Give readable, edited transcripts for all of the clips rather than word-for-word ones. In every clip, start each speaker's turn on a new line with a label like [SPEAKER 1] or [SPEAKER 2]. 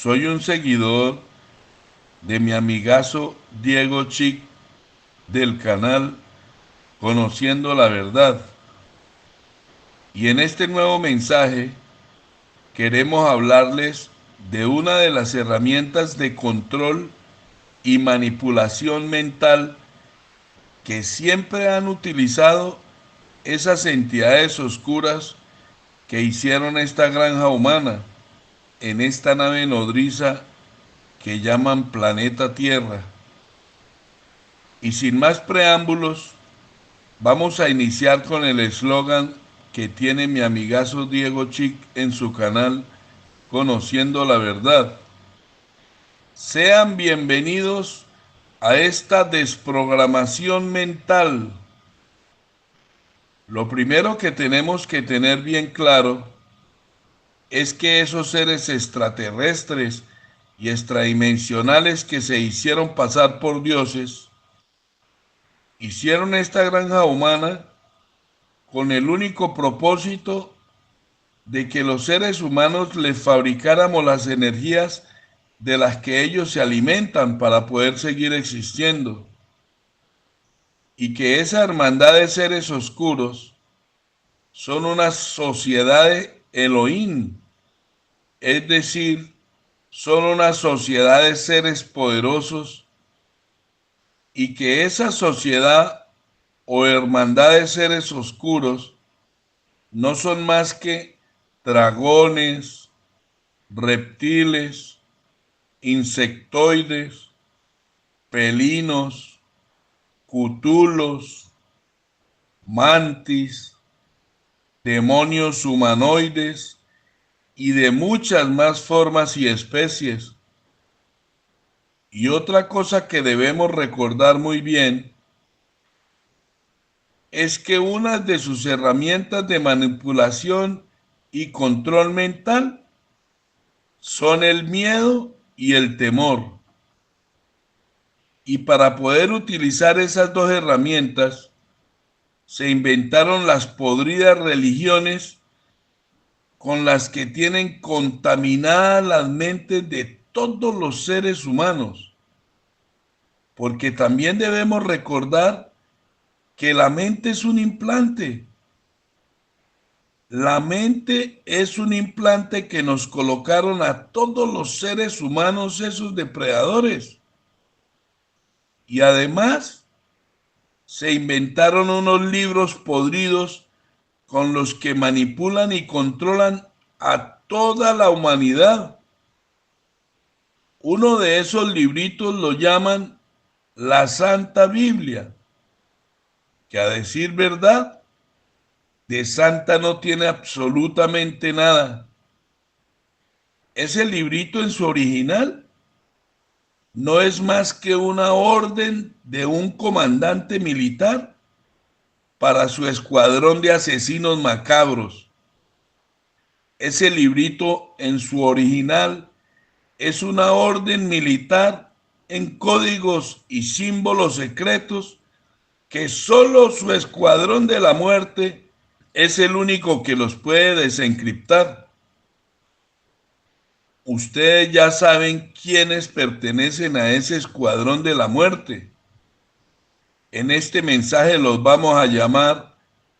[SPEAKER 1] Soy un seguidor de mi amigazo Diego Chic del canal Conociendo la Verdad. Y en este nuevo mensaje queremos hablarles de una de las herramientas de control y manipulación mental que siempre han utilizado esas entidades oscuras que hicieron esta granja humana en esta nave nodriza que llaman planeta Tierra. Y sin más preámbulos, vamos a iniciar con el eslogan que tiene mi amigazo Diego Chic en su canal Conociendo la Verdad. Sean bienvenidos a esta desprogramación mental. Lo primero que tenemos que tener bien claro es que esos seres extraterrestres y extradimensionales que se hicieron pasar por dioses hicieron esta granja humana con el único propósito de que los seres humanos les fabricáramos las energías de las que ellos se alimentan para poder seguir existiendo, y que esa hermandad de seres oscuros son una sociedad de Elohim, es decir, son una sociedad de seres poderosos, y que esa sociedad o hermandad de seres oscuros no son más que dragones, reptiles, insectoides, pelinos, cutulos, mantis, demonios humanoides y de muchas más formas y especies. Y otra cosa que debemos recordar muy bien es que una de sus herramientas de manipulación y control mental son el miedo y el temor. Y para poder utilizar esas dos herramientas, se inventaron las podridas religiones con las que tienen contaminadas las mentes de todos los seres humanos. Porque también debemos recordar que la mente es un implante. La mente es un implante que nos colocaron a todos los seres humanos, esos depredadores. Y además se inventaron unos libros podridos con los que manipulan y controlan a toda la humanidad. Uno de esos libritos lo llaman la Santa Biblia, que a decir verdad, de santa no tiene absolutamente nada. Ese librito en su original no es más que una orden de un comandante militar para su escuadrón de asesinos macabros. Ese librito en su original es una orden militar en códigos y símbolos secretos que solo su escuadrón de la muerte es el único que los puede desencriptar. Ustedes ya saben quiénes pertenecen a ese escuadrón de la muerte. En este mensaje los vamos a llamar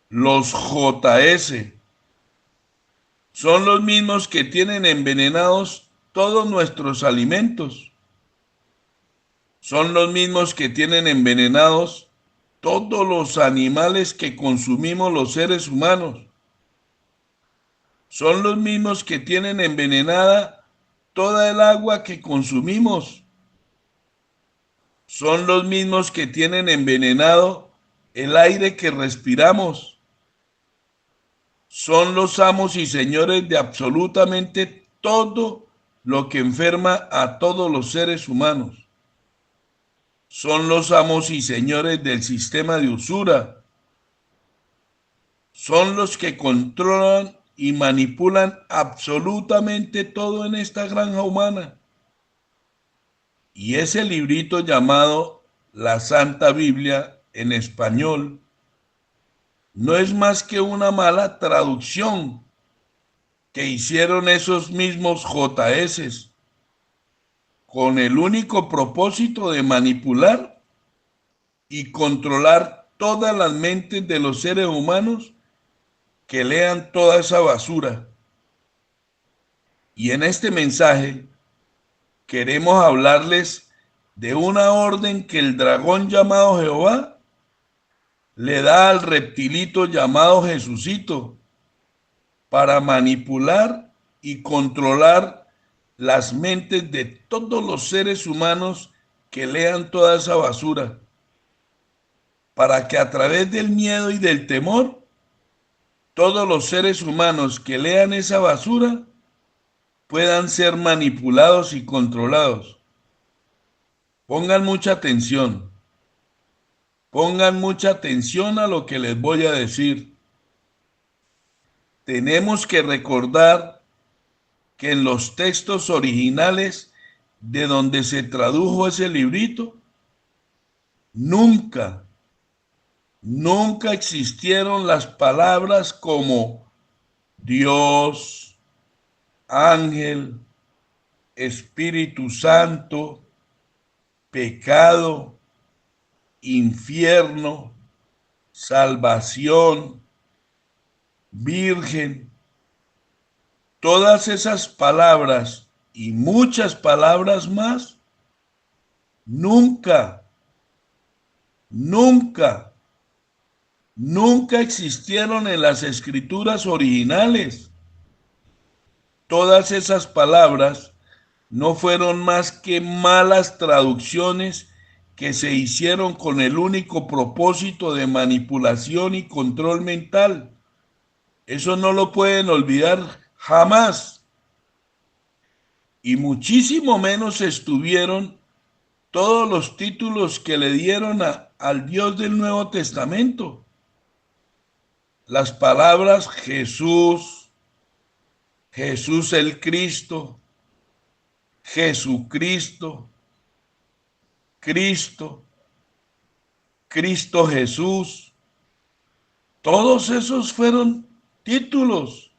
[SPEAKER 1] los JS. Son los mismos que tienen envenenados todos nuestros alimentos. Son los mismos que tienen envenenados todos los animales que consumimos los seres humanos. Son los mismos que tienen envenenada toda el agua que consumimos. Son los mismos que tienen envenenado el aire que respiramos. Son los amos y señores de absolutamente todo lo que enferma a todos los seres humanos. Son los amos y señores del sistema de usura. Son los que controlan y manipulan absolutamente todo en esta granja humana. Y ese librito llamado la Santa Biblia en español no es más que una mala traducción que hicieron esos mismos JS. con el único propósito de manipular y controlar todas las mentes de los seres humanos que lean toda esa basura. Y en este mensaje queremos hablarles de una orden que el dragón llamado Jehová le da al reptilito llamado Jesucito para manipular y controlar las mentes de todos los seres humanos que lean toda esa basura, para que a través del miedo y del temor, todos los seres humanos que lean esa basura puedan ser manipulados y controlados. Pongan mucha atención. Pongan mucha atención a lo que les voy a decir. Tenemos que recordar que en los textos originales de donde se tradujo ese librito, nunca existieron las palabras como Dios, ángel, Espíritu Santo, pecado, infierno, salvación, virgen. Todas esas palabras y muchas palabras más nunca existieron en las escrituras originales. Todas esas palabras no fueron más que malas traducciones que se hicieron con el único propósito de manipulación y control mental. Eso no lo pueden olvidar jamás. Y muchísimo menos estuvieron todos los títulos que le dieron al Dios del Nuevo Testamento. Las palabras Jesús, Jesús el Cristo, Jesucristo, Cristo, Cristo Jesús. Todos esos fueron títulos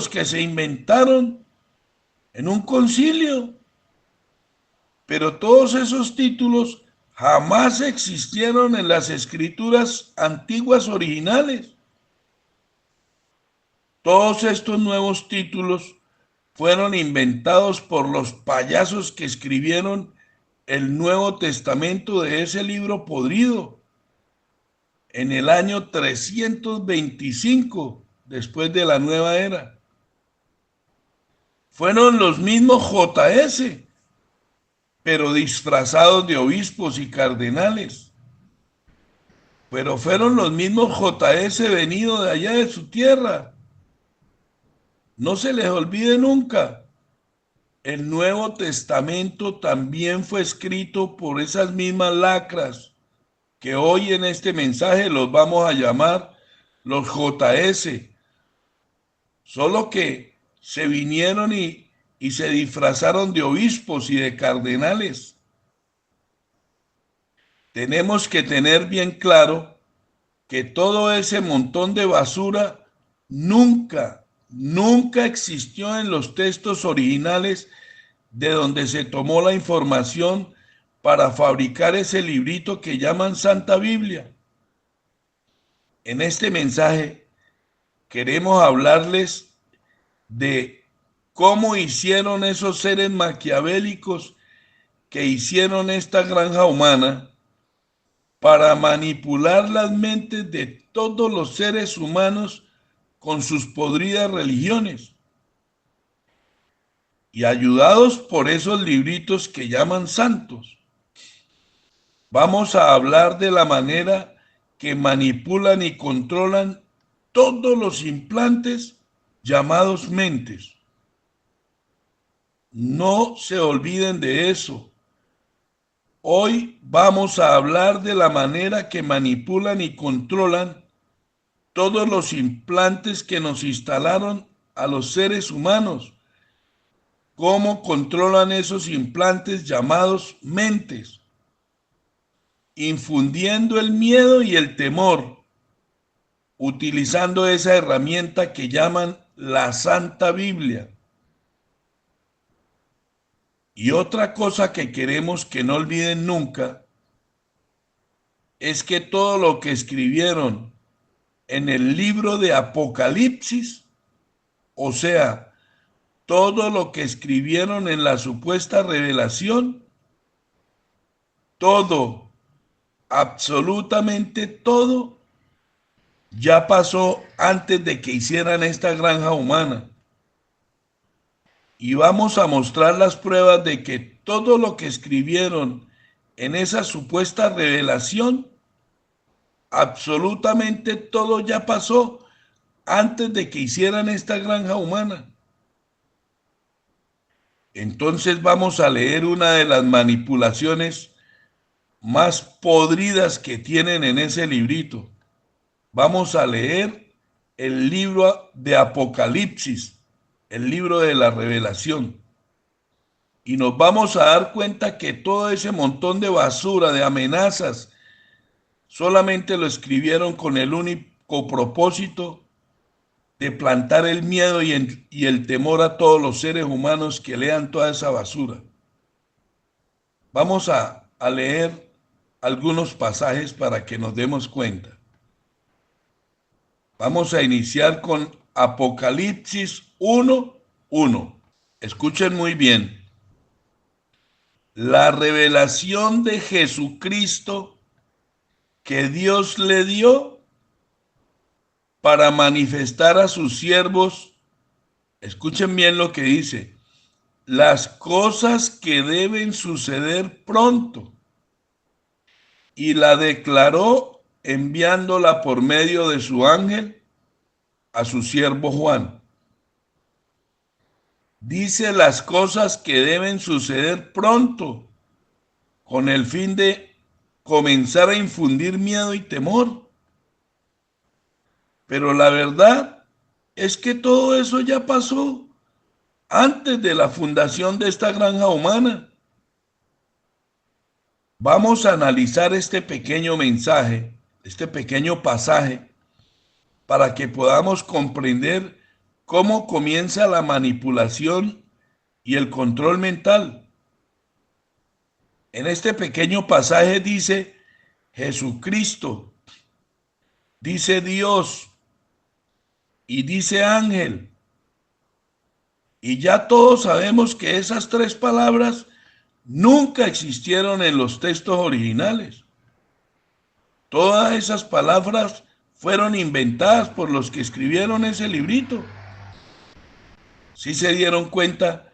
[SPEAKER 1] que se inventaron en un concilio. Pero todos esos títulos jamás existieron en las escrituras antiguas originales. Todos estos nuevos títulos fueron inventados por los payasos que escribieron el Nuevo Testamento de ese libro podrido en el año 325 después de la nueva era. Fueron los mismos JS, pero disfrazados de obispos y cardenales. Pero fueron los mismos JS venidos de allá de su tierra. No se les olvide nunca. El Nuevo Testamento también fue escrito por esas mismas lacras que hoy en este mensaje los vamos a llamar los JS. Solo que se vinieron y se disfrazaron de obispos y de cardenales. Tenemos que tener bien claro que todo ese montón de basura nunca existió en los textos originales de donde se tomó la información para fabricar ese librito que llaman Santa Biblia. En este mensaje queremos hablarles de cómo hicieron esos seres maquiavélicos que hicieron esta granja humana para manipular las mentes de todos los seres humanos con sus podridas religiones. Y ayudados por esos libritos que llaman santos, vamos a hablar de la manera que manipulan y controlan todos los implantes llamados mentes. No se olviden de eso. Hoy vamos a hablar de la manera que manipulan y controlan todos los implantes que nos instalaron a los seres humanos. Cómo controlan esos implantes llamados mentes, infundiendo el miedo y el temor, utilizando esa herramienta que llaman la Santa Biblia. Y otra cosa que queremos que no olviden nunca es que todo lo que escribieron en el libro de Apocalipsis, o sea, todo lo que escribieron en la supuesta revelación, todo, absolutamente todo, ya pasó antes de que hicieran esta granja humana. Y vamos a mostrar las pruebas de que todo lo que escribieron en esa supuesta revelación, absolutamente todo ya pasó antes de que hicieran esta granja humana. Entonces vamos a leer una de las manipulaciones más podridas que tienen en ese librito. Vamos a leer el libro de Apocalipsis, el libro de la revelación. Y nos vamos a dar cuenta que todo ese montón de basura, de amenazas, solamente lo escribieron con el único propósito de plantar el miedo y el temor a todos los seres humanos que lean toda esa basura. Vamos a leer algunos pasajes para que nos demos cuenta. Vamos a iniciar con Apocalipsis 1:1. Escuchen muy bien. La revelación de Jesucristo que Dios le dio para manifestar a sus siervos, escuchen bien lo que dice, las cosas que deben suceder pronto, y la declaró enviándola por medio de su ángel a su siervo Juan. Dice las cosas que deben suceder pronto, con el fin de comenzar a infundir miedo y temor. Pero la verdad es que todo eso ya pasó antes de la fundación de esta granja humana. Vamos a analizar este pequeño mensaje, este pequeño pasaje, para que podamos comprender cómo comienza la manipulación y el control mental. En este pequeño pasaje dice Jesucristo, dice Dios y dice ángel. Y ya todos sabemos que esas tres palabras nunca existieron en los textos originales. Todas esas palabras fueron inventadas por los que escribieron ese librito. ¿Sí se dieron cuenta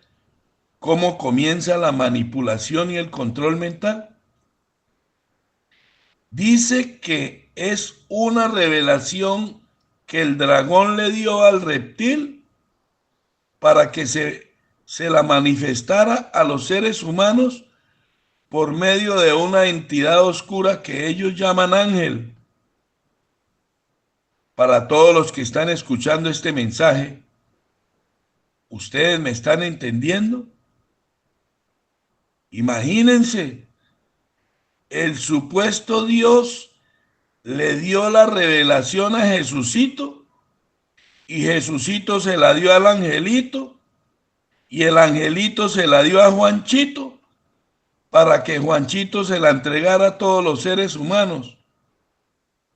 [SPEAKER 1] cómo comienza la manipulación y el control mental? Dice que es una revelación que el dragón le dio al reptil para que se la manifestara a los seres humanos por medio de una entidad oscura que ellos llaman ángel. Para todos los que están escuchando este mensaje, ¿ustedes me están entendiendo? Imagínense, el supuesto Dios le dio la revelación a Jesucito y Jesucito se la dio al angelito y el angelito se la dio a Juanchito para que Juanchito se la entregara a todos los seres humanos.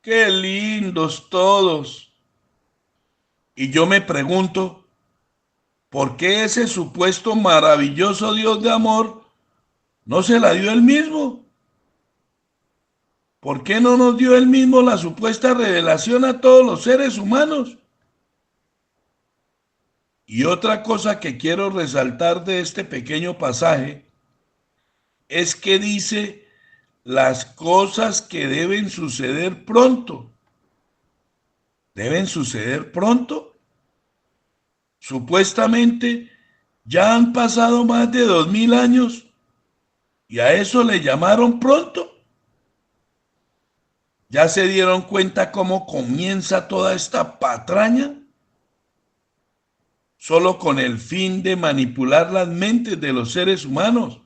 [SPEAKER 1] ¡Qué lindos todos! Y yo me pregunto, ¿por qué ese supuesto maravilloso Dios de amor no se la dio él mismo? ¿Por qué no nos dio él mismo la supuesta revelación a todos los seres humanos? Y otra cosa que quiero resaltar de este pequeño pasaje es que dice las cosas que deben suceder pronto. ¿Deben suceder pronto? Supuestamente ya han pasado más de 2000 años y a eso le llamaron pronto. ¿Ya se dieron cuenta cómo comienza toda esta patraña? Solo con el fin de manipular las mentes de los seres humanos.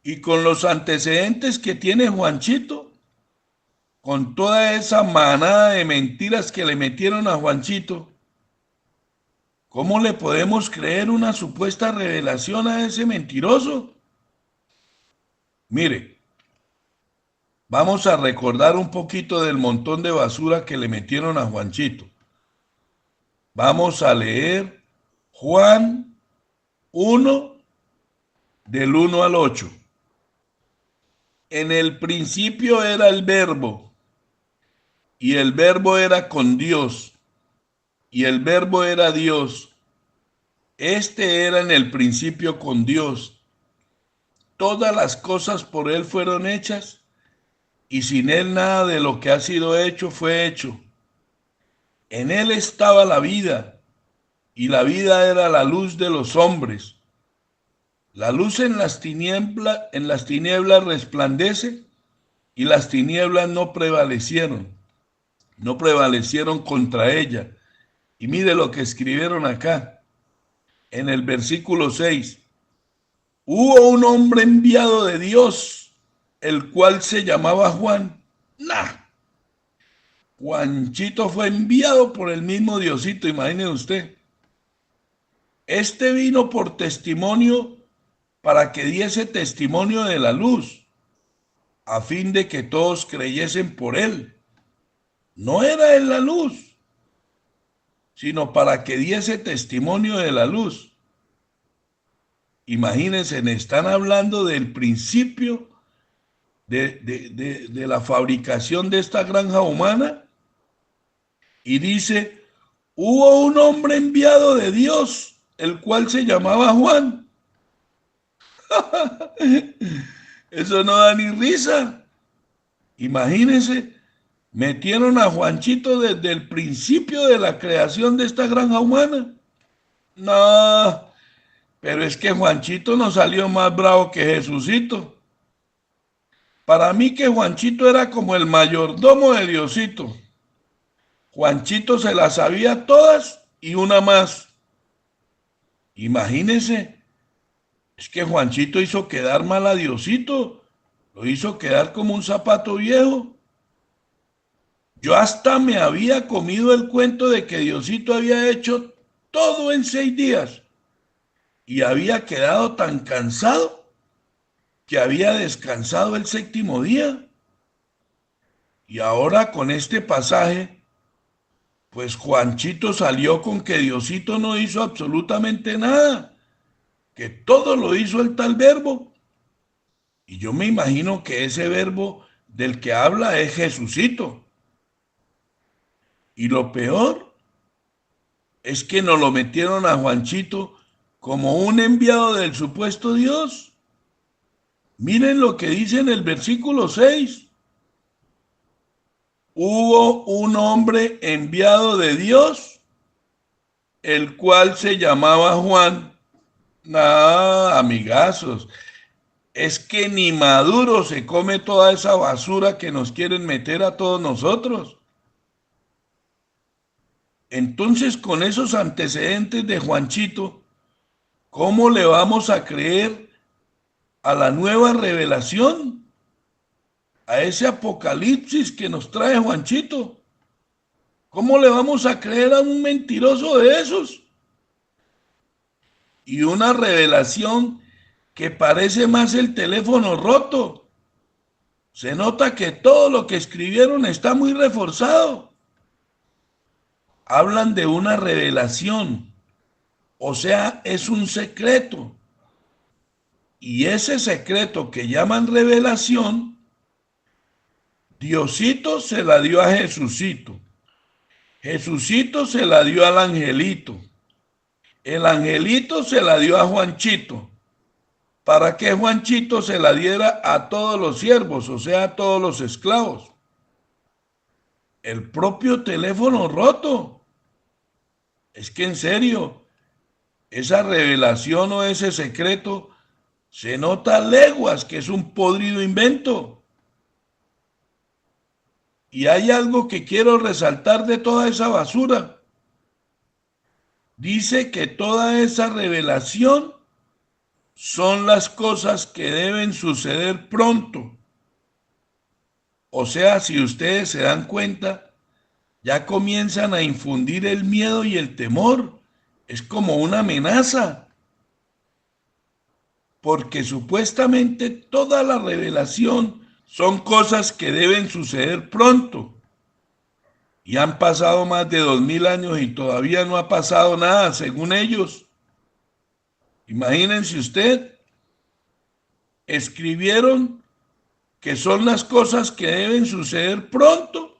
[SPEAKER 1] Y con los antecedentes que tiene Juanchito, con toda esa manada de mentiras que le metieron a Juanchito, ¿Cómo le podemos creer una supuesta revelación a ese mentiroso? Mire, vamos a recordar un poquito del montón de basura que le metieron a Juanchito. Vamos a leer Juan 1, del 1 al 8. En el principio era el Verbo, y el Verbo era con Dios, y el Verbo era Dios. Este era en el principio con Dios. Todas las cosas por Él fueron hechas, y sin Él nada de lo que ha sido hecho fue hecho. En Él estaba la vida, y la vida era la luz de los hombres. La luz en las tinieblas resplandece, y las tinieblas no prevalecieron contra ella. Y mire lo que escribieron acá, en el versículo 6. Hubo un hombre enviado de Dios, el cual se llamaba Juan. Juanchito fue enviado por el mismo Diosito, imagine usted. Este vino por testimonio, para que diese testimonio de la luz, a fin de que todos creyesen por él. No era él la luz, sino para que diese testimonio de la luz. Imagínense, están hablando del principio de la fabricación de esta granja humana, y dice, hubo un hombre enviado de Dios, el cual se llamaba Juan. Eso no da ni risa. Imagínense, metieron a Juanchito desde el principio de la creación de esta granja humana. No, pero es que Juanchito no salió más bravo que Jesucito. Para mí que Juanchito era como el mayordomo de Diosito. Juanchito se las sabía todas y una más. Imagínense, es que Juanchito hizo quedar mal a Diosito. Lo hizo quedar como un zapato viejo. Yo hasta me había comido el cuento de que Diosito había hecho todo en 6 días y había quedado tan cansado que había descansado el 7º día. Y ahora con este pasaje, pues Juanchito salió con que Diosito no hizo absolutamente nada, que todo lo hizo el tal Verbo. Y yo me imagino que ese Verbo del que habla es Jesucito. Y lo peor es que nos lo metieron a Juanchito como un enviado del supuesto Dios. Miren lo que dice en el versículo 6. Hubo un hombre enviado de Dios, el cual se llamaba Juan. Amigazos, es que ni Maduro se come toda esa basura que nos quieren meter a todos nosotros. Entonces, con esos antecedentes de Juanchito, ¿cómo le vamos a creer a la nueva revelación? A ese apocalipsis que nos trae Juanchito. ¿Cómo le vamos a creer a un mentiroso de esos? Y una revelación que parece más el teléfono roto. Se nota que todo lo que escribieron está muy reforzado. Hablan de una revelación, o sea, es un secreto. Y ese secreto que llaman revelación, Diosito se la dio a Jesucito. Jesucito se la dio al angelito. El angelito se la dio a Juanchito, para que Juanchito se la diera a todos los siervos, o sea, a todos los esclavos. El propio teléfono roto. Es que en serio, esa revelación o ese secreto se nota a leguas que es un podrido invento. Y hay algo que quiero resaltar de toda esa basura. Dice que toda esa revelación son las cosas que deben suceder pronto. O sea, si ustedes se dan cuenta, ya comienzan a infundir el miedo y el temor es como una amenaza, porque supuestamente toda la revelación son cosas que deben suceder pronto. Y han pasado más de 2000 años y todavía no ha pasado nada, según ellos. Imagínense usted, escribieron que son las cosas que deben suceder pronto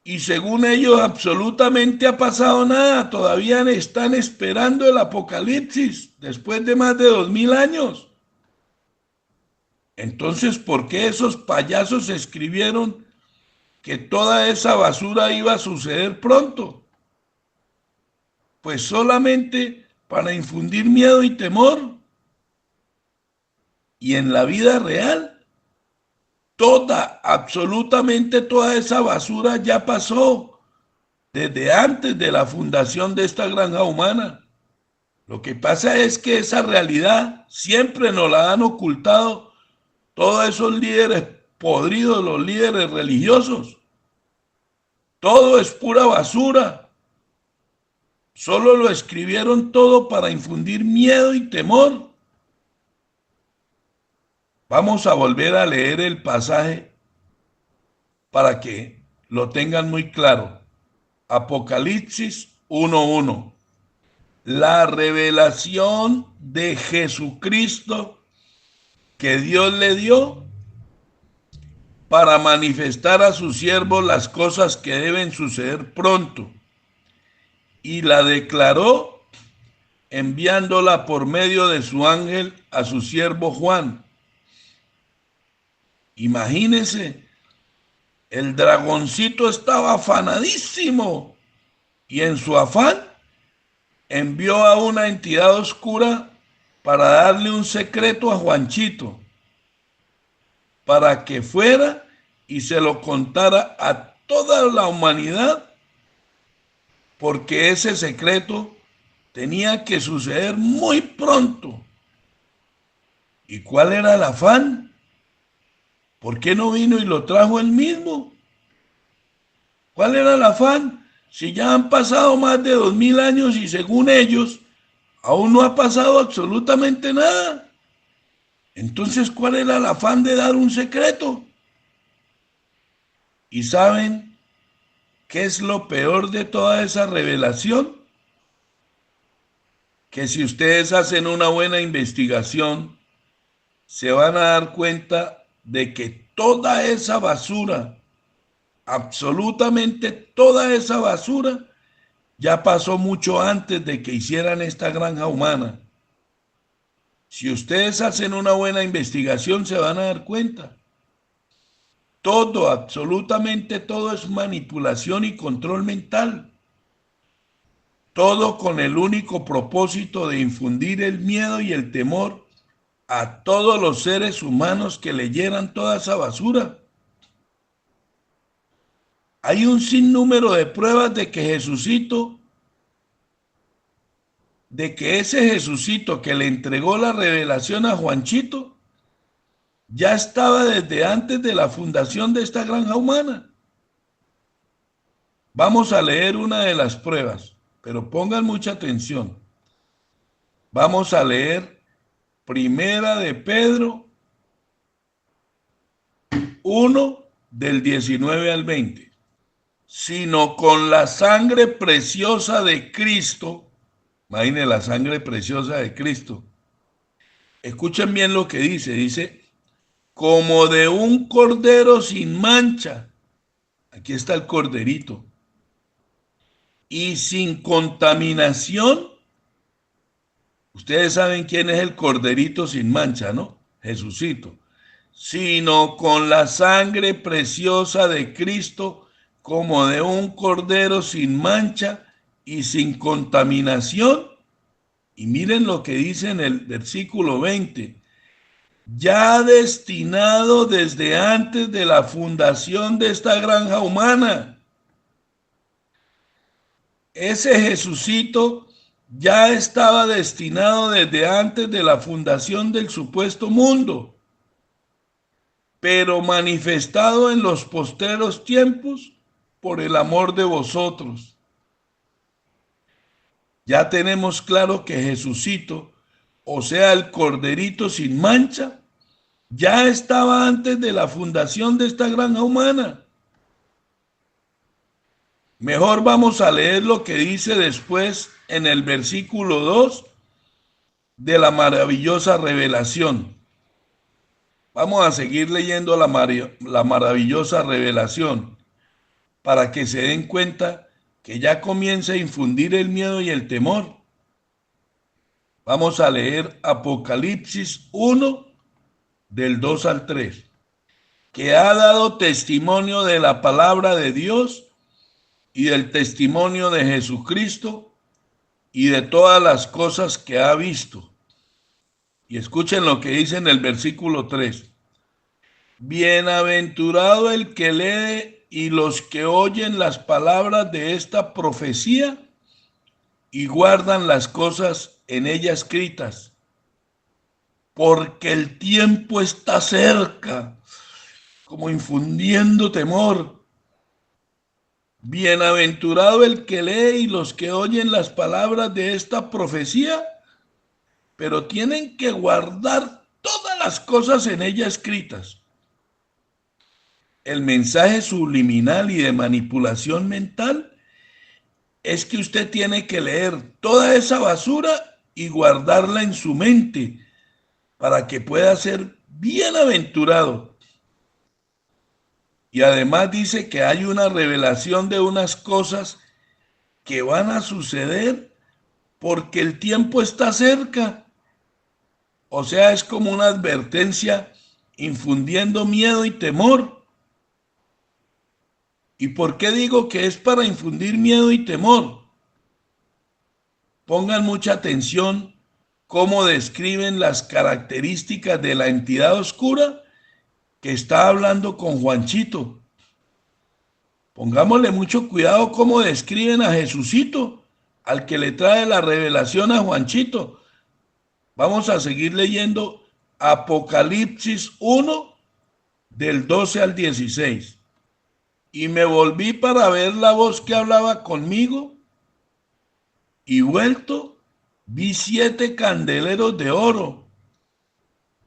[SPEAKER 1] y según ellos absolutamente ha pasado nada, todavía están esperando el apocalipsis después de más de 2000 años. Entonces, ¿por qué esos payasos escribieron que toda esa basura iba a suceder pronto? Pues solamente para infundir miedo y temor. Y en la vida real, absolutamente toda esa basura ya pasó desde antes de la fundación de esta granja humana. Lo que pasa es que esa realidad siempre nos la han ocultado todos esos líderes podridos, los líderes religiosos. Todo es pura basura. Solo lo escribieron todo para infundir miedo y temor. Vamos a volver a leer el pasaje para que lo tengan muy claro. Apocalipsis 1:1. La revelación de Jesucristo que Dios le dio para manifestar a sus siervos las cosas que deben suceder pronto. Y la declaró enviándola por medio de su ángel a su siervo Juan. Imagínense, el dragoncito estaba afanadísimo y en su afán envió a una entidad oscura para darle un secreto a Juanchito, para que fuera y se lo contara a toda la humanidad, porque ese secreto tenía que suceder muy pronto. ¿Y cuál era el afán? ¿Por qué no vino y lo trajo él mismo? ¿Cuál era el afán? Si ya han pasado más de 2000 años y según ellos, aún no ha pasado absolutamente nada. Entonces, ¿cuál era el afán de dar un secreto? ¿Y saben qué es lo peor de toda esa revelación? Que si ustedes hacen una buena investigación, se van a dar cuenta de que toda esa basura, absolutamente toda esa basura, ya pasó mucho antes de que hicieran esta granja humana. Si ustedes hacen una buena investigación, se van a dar cuenta. Todo, absolutamente todo es manipulación y control mental. Todo con el único propósito de infundir el miedo y el temor a todos los seres humanos que leyeran toda esa basura. Hay un sinnúmero de pruebas de que ese Jesucito que le entregó la revelación a Juanchito, ya estaba desde antes de la fundación de esta granja humana. Vamos a leer una de las pruebas, pero pongan mucha atención. Vamos a leer Primera de Pedro 1 del 19 al 20. Sino con la sangre preciosa de Cristo, imagínense la sangre preciosa de Cristo. Escuchen bien lo que dice, como de un cordero sin mancha. Aquí está el corderito. Y sin contaminación. Ustedes saben quién es el corderito sin mancha, ¿no? Jesucito. Sino con la sangre preciosa de Cristo, como de un cordero sin mancha y sin contaminación. Y miren lo que dice en el versículo 20. Ya destinado desde antes de la fundación de esta granja humana. Ese Jesucito ya estaba destinado desde antes de la fundación del supuesto mundo, pero manifestado en los postreros tiempos por el amor de vosotros. Ya tenemos claro que Jesucito, o sea, el Corderito sin mancha, ya estaba antes de la fundación de esta granja humana. Mejor vamos a leer lo que dice después en el versículo 2 de la maravillosa revelación. Vamos a seguir leyendo la maravillosa revelación para que se den cuenta que ya comienza a infundir el miedo y el temor. Vamos a leer Apocalipsis 1 del 2 al 3, que ha dado testimonio de la palabra de Dios y del testimonio de Jesucristo y de todas las cosas que ha visto. Y escuchen lo que dice en el versículo 3. Bienaventurado el que lee y los que oyen las palabras de esta profecía y guardan las cosas en ella escritas, porque el tiempo está cerca, como infundiendo temor. Bienaventurado el que lee y los que oyen las palabras de esta profecía, pero tienen que guardar todas las cosas en ella escritas. El mensaje subliminal y de manipulación mental es que usted tiene que leer toda esa basura y guardarla en su mente para que pueda ser bienaventurado. Y además dice que hay una revelación de unas cosas que van a suceder porque el tiempo está cerca. O sea, es como una advertencia infundiendo miedo y temor. ¿Y por qué digo que es para infundir miedo y temor? Pongan mucha atención cómo describen las características de la entidad oscura que está hablando con Juanchito. Pongámosle mucho cuidado cómo describen a Jesucito, al que le trae la revelación a Juanchito. Vamos a seguir leyendo Apocalipsis 1 del 12 al 16. Y me volví para ver la voz que hablaba conmigo, y vuelto vi 7 candeleros de oro,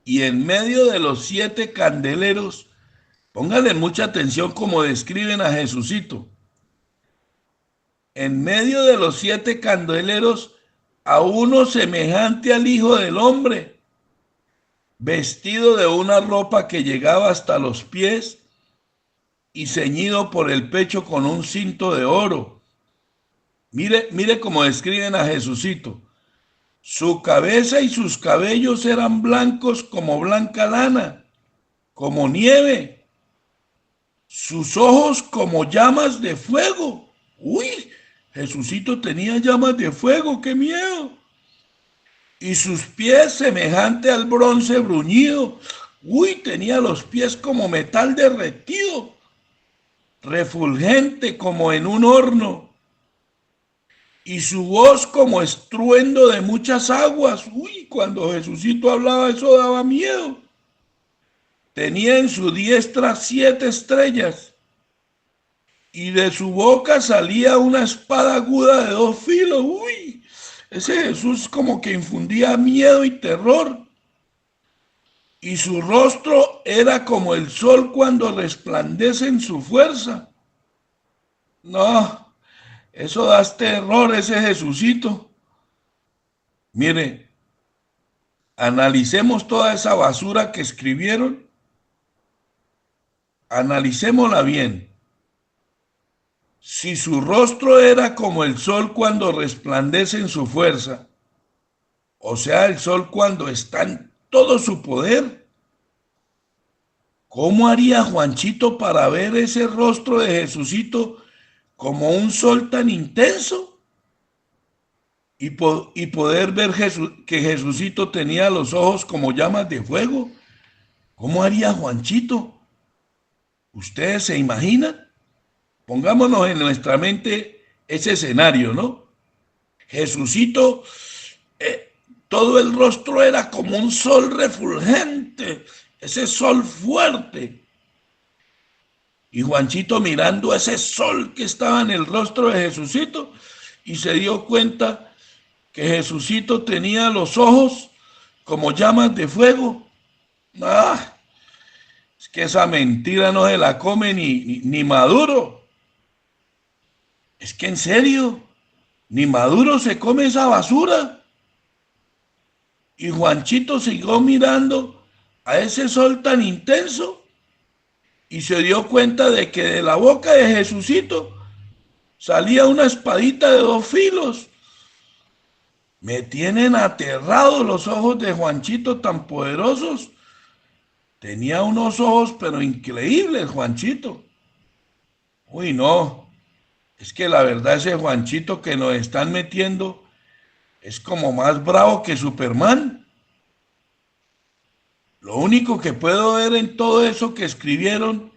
[SPEAKER 1] y en medio de los 7 candeleros, póngale mucha atención como describen a Jesucito, en medio de los 7 candeleros a uno semejante al Hijo del Hombre, vestido de una ropa que llegaba hasta los pies y ceñido por el pecho con un cinto de oro. Mire cómo describen a Jesucito. Su cabeza y sus cabellos eran blancos como blanca lana, como nieve. Sus ojos como llamas de fuego. Uy, Jesucito tenía llamas de fuego, qué miedo. Y sus pies semejante al bronce bruñido. Uy, tenía los pies como metal derretido, refulgente como en un horno. Y su voz como estruendo de muchas aguas. Uy, cuando Jesucito hablaba eso daba miedo. Tenía en su diestra 7 estrellas, y de su boca salía una espada aguda de 2 filos. Uy, ese Jesús como que infundía miedo y terror. Y su rostro era como el sol cuando resplandece en su fuerza. No, eso da terror, ese Jesucito. Mire, analicemos toda esa basura que escribieron. Analicémosla bien. Si su rostro era como el sol cuando resplandece en su fuerza, o sea, el sol cuando está en todo su poder, ¿cómo haría Juanchito para ver ese rostro de Jesucito como un sol tan intenso? Y poder ver que Jesucito tenía los ojos como llamas de fuego. ¿Cómo haría Juanchito? ¿Ustedes se imaginan? Pongámonos en nuestra mente ese escenario, ¿no? Jesucito, todo el rostro era como un sol refulgente, ese sol fuerte. Y Juanchito mirando ese sol que estaba en el rostro de Jesucito y se dio cuenta que Jesucito tenía los ojos como llamas de fuego. Ah, es que esa mentira no se la come ni Maduro. Es que en serio, ni Maduro se come esa basura. Y Juanchito siguió mirando a ese sol tan intenso y se dio cuenta de que de la boca de Jesucito salía una espadita de 2 filos. Me tienen aterrado los ojos de Juanchito tan poderosos. Tenía unos ojos pero increíbles, Juanchito. Uy, no, es que la verdad ese Juanchito que nos están metiendo es como más bravo que Superman. Lo único que puedo ver en todo eso que escribieron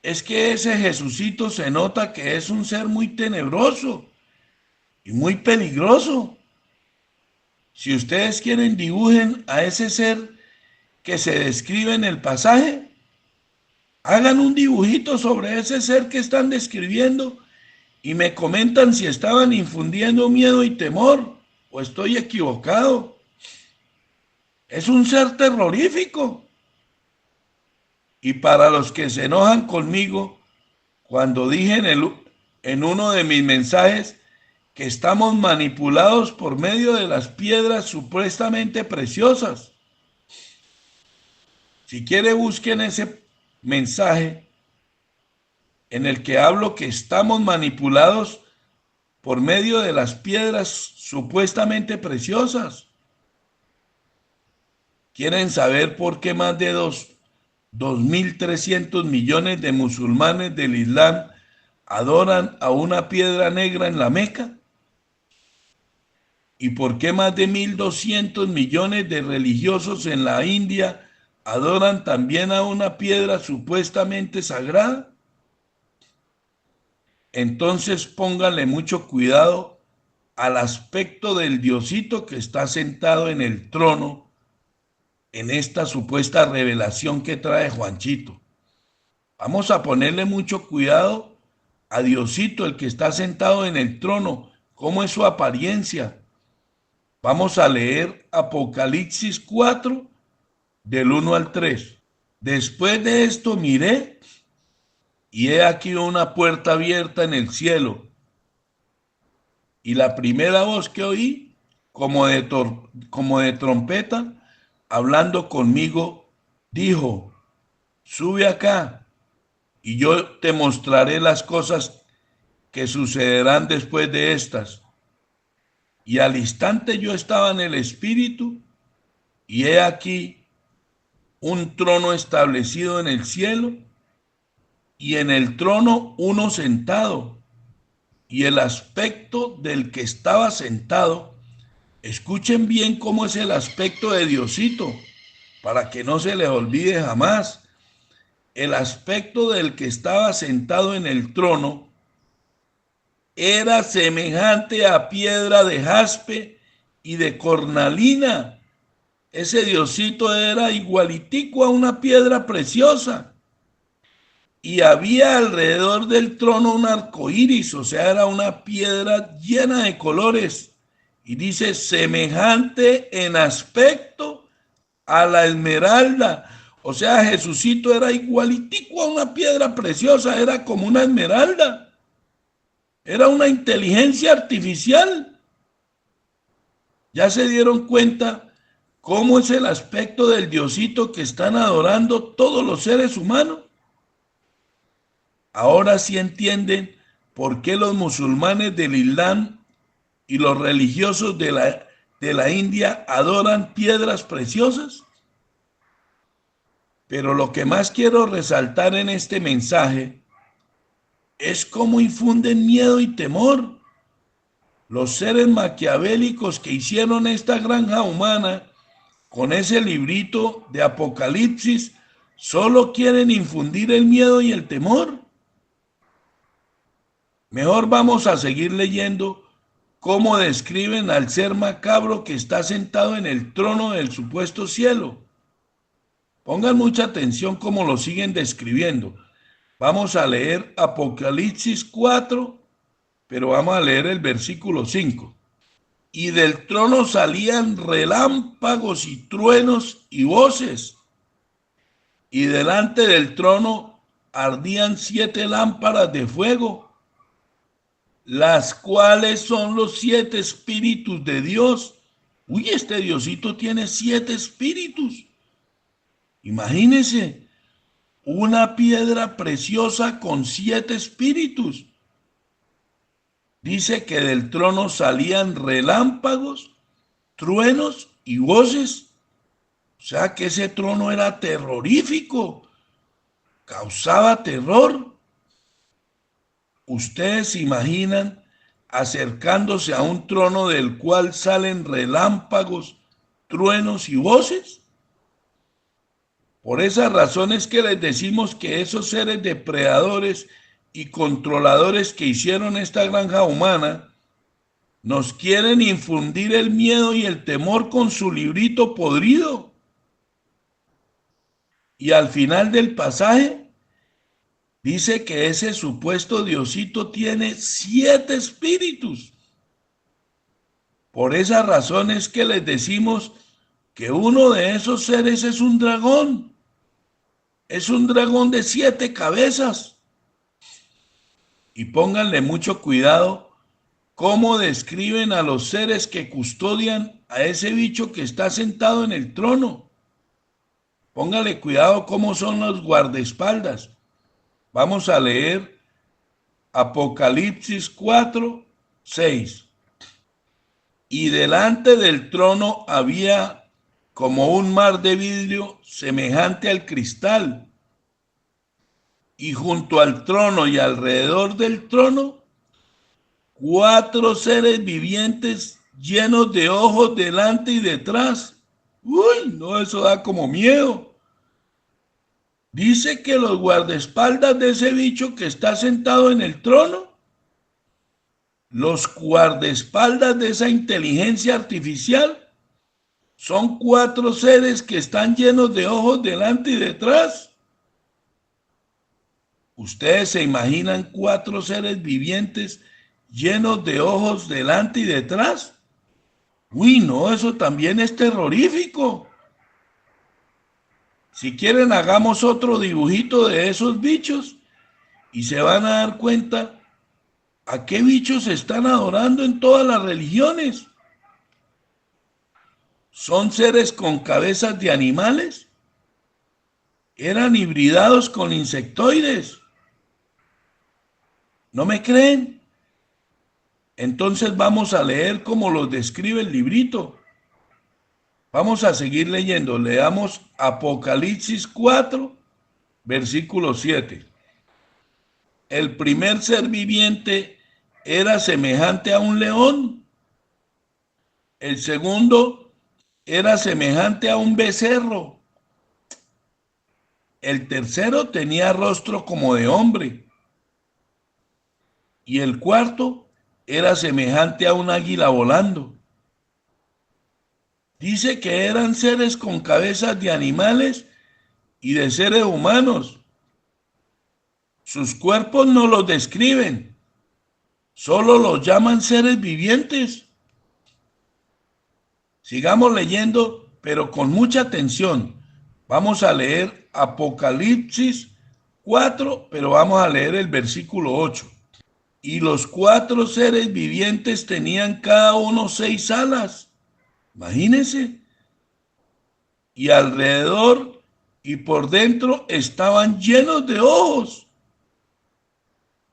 [SPEAKER 1] es que ese Jesucito se nota que es un ser muy tenebroso y muy peligroso. Si ustedes quieren, dibujen a ese ser que se describe en el pasaje. Hagan un dibujito sobre ese ser que están describiendo y me comentan si estaban infundiendo miedo y temor o estoy equivocado. Es un ser terrorífico. Y para los que se enojan conmigo, cuando dije en uno de mis mensajes que estamos manipulados por medio de las piedras supuestamente preciosas. Si quiere, busquen ese mensaje en el que hablo que estamos manipulados por medio de las piedras supuestamente preciosas. ¿Quieren saber por qué más de 2.300 millones de musulmanes del Islam adoran a una piedra negra en la Meca? ¿Y por qué más de 1.200 millones de religiosos en la India adoran también a una piedra supuestamente sagrada? Entonces pónganle mucho cuidado al aspecto del Diosito que está sentado en el trono en esta supuesta revelación que trae Juanchito. Vamos a ponerle mucho cuidado a Diosito, el que está sentado en el trono, cómo es su apariencia. Vamos a leer Apocalipsis 4, del 1 al 3. Después de esto miré, y he aquí una puerta abierta en el cielo. Y la primera voz que oí, como de trompeta, hablando conmigo, dijo: sube acá, y yo te mostraré las cosas que sucederán después de estas. Y al instante yo estaba en el Espíritu, y he aquí un trono establecido en el cielo, y en el trono uno sentado, y el aspecto del que estaba sentado, escuchen bien cómo es el aspecto de Diosito, para que no se les olvide jamás. El aspecto del que estaba sentado en el trono era semejante a piedra de jaspe y de cornalina. Ese Diosito era igualitico a una piedra preciosa. Y había alrededor del trono un arco iris, o sea, era una piedra llena de colores. Y dice, semejante en aspecto a la esmeralda. O sea, Jesucito era igualitico a una piedra preciosa, era como una esmeralda. Era una inteligencia artificial. ¿Ya se dieron cuenta cómo es el aspecto del Diosito que están adorando todos los seres humanos? Ahora sí entienden por qué los musulmanes del Islam y los religiosos de la India adoran piedras preciosas. Pero lo que más quiero resaltar en este mensaje es cómo infunden miedo y temor. Los seres maquiavélicos que hicieron esta granja humana con ese librito de Apocalipsis solo quieren infundir el miedo y el temor. Mejor vamos a seguir leyendo cómo describen al ser macabro que está sentado en el trono del supuesto cielo. Pongan mucha atención cómo lo siguen describiendo. Vamos a leer Apocalipsis 4, pero vamos a leer el versículo 5. y del trono salían relámpagos y truenos y voces, y delante del trono ardían 7 lámparas de fuego, las cuales son los 7 espíritus de Dios. Uy, este Diosito tiene 7 espíritus. Imagínense, una piedra preciosa con 7 espíritus. Dice que del trono salían relámpagos, truenos y voces. O sea que ese trono era terrorífico, causaba terror. ¿Ustedes se imaginan acercándose a un trono del cual salen relámpagos, truenos y voces? Por esas razones que les decimos que esos seres depredadores y controladores que hicieron esta granja humana nos quieren infundir el miedo y el temor con su librito podrido. Y al final del pasaje dice que ese supuesto Diosito tiene 7 espíritus. Por esas razones que les decimos que uno de esos seres es un dragón. Es un dragón de 7 cabezas. Y pónganle mucho cuidado cómo describen a los seres que custodian a ese bicho que está sentado en el trono. Póngale cuidado cómo son los guardaespaldas. Vamos a leer Apocalipsis 4, 6. Y delante del trono había como un mar de vidrio semejante al cristal. Y junto al trono y alrededor del trono, 4 seres vivientes llenos de ojos delante y detrás. Uy, no, eso da como miedo. Dice que los guardaespaldas de ese bicho que está sentado en el trono, los guardaespaldas de esa inteligencia artificial, son 4 seres que están llenos de ojos delante y detrás. ¿Ustedes se imaginan 4 seres vivientes llenos de ojos delante y detrás? Uy, no, eso también es terrorífico. Si quieren, hagamos otro dibujito de esos bichos y se van a dar cuenta a qué bichos se están adorando en todas las religiones. Son seres con cabezas de animales. Eran hibridados con insectoides. ¿No me creen? Entonces vamos a leer cómo los describe el librito. Vamos a seguir leyendo. Leamos Apocalipsis 4, versículo 7. El primer ser viviente era semejante a un león. El segundo era semejante a un becerro. El tercero tenía rostro como de hombre. Y el cuarto era semejante a un águila volando. Dice que eran seres con cabezas de animales y de seres humanos. Sus cuerpos no los describen, solo los llaman seres vivientes. Sigamos leyendo, pero con mucha atención. Vamos a leer Apocalipsis 4, pero vamos a leer el versículo 8. Y los 4 seres vivientes tenían cada uno 6 alas. Imagínense. Y alrededor y por dentro estaban llenos de ojos.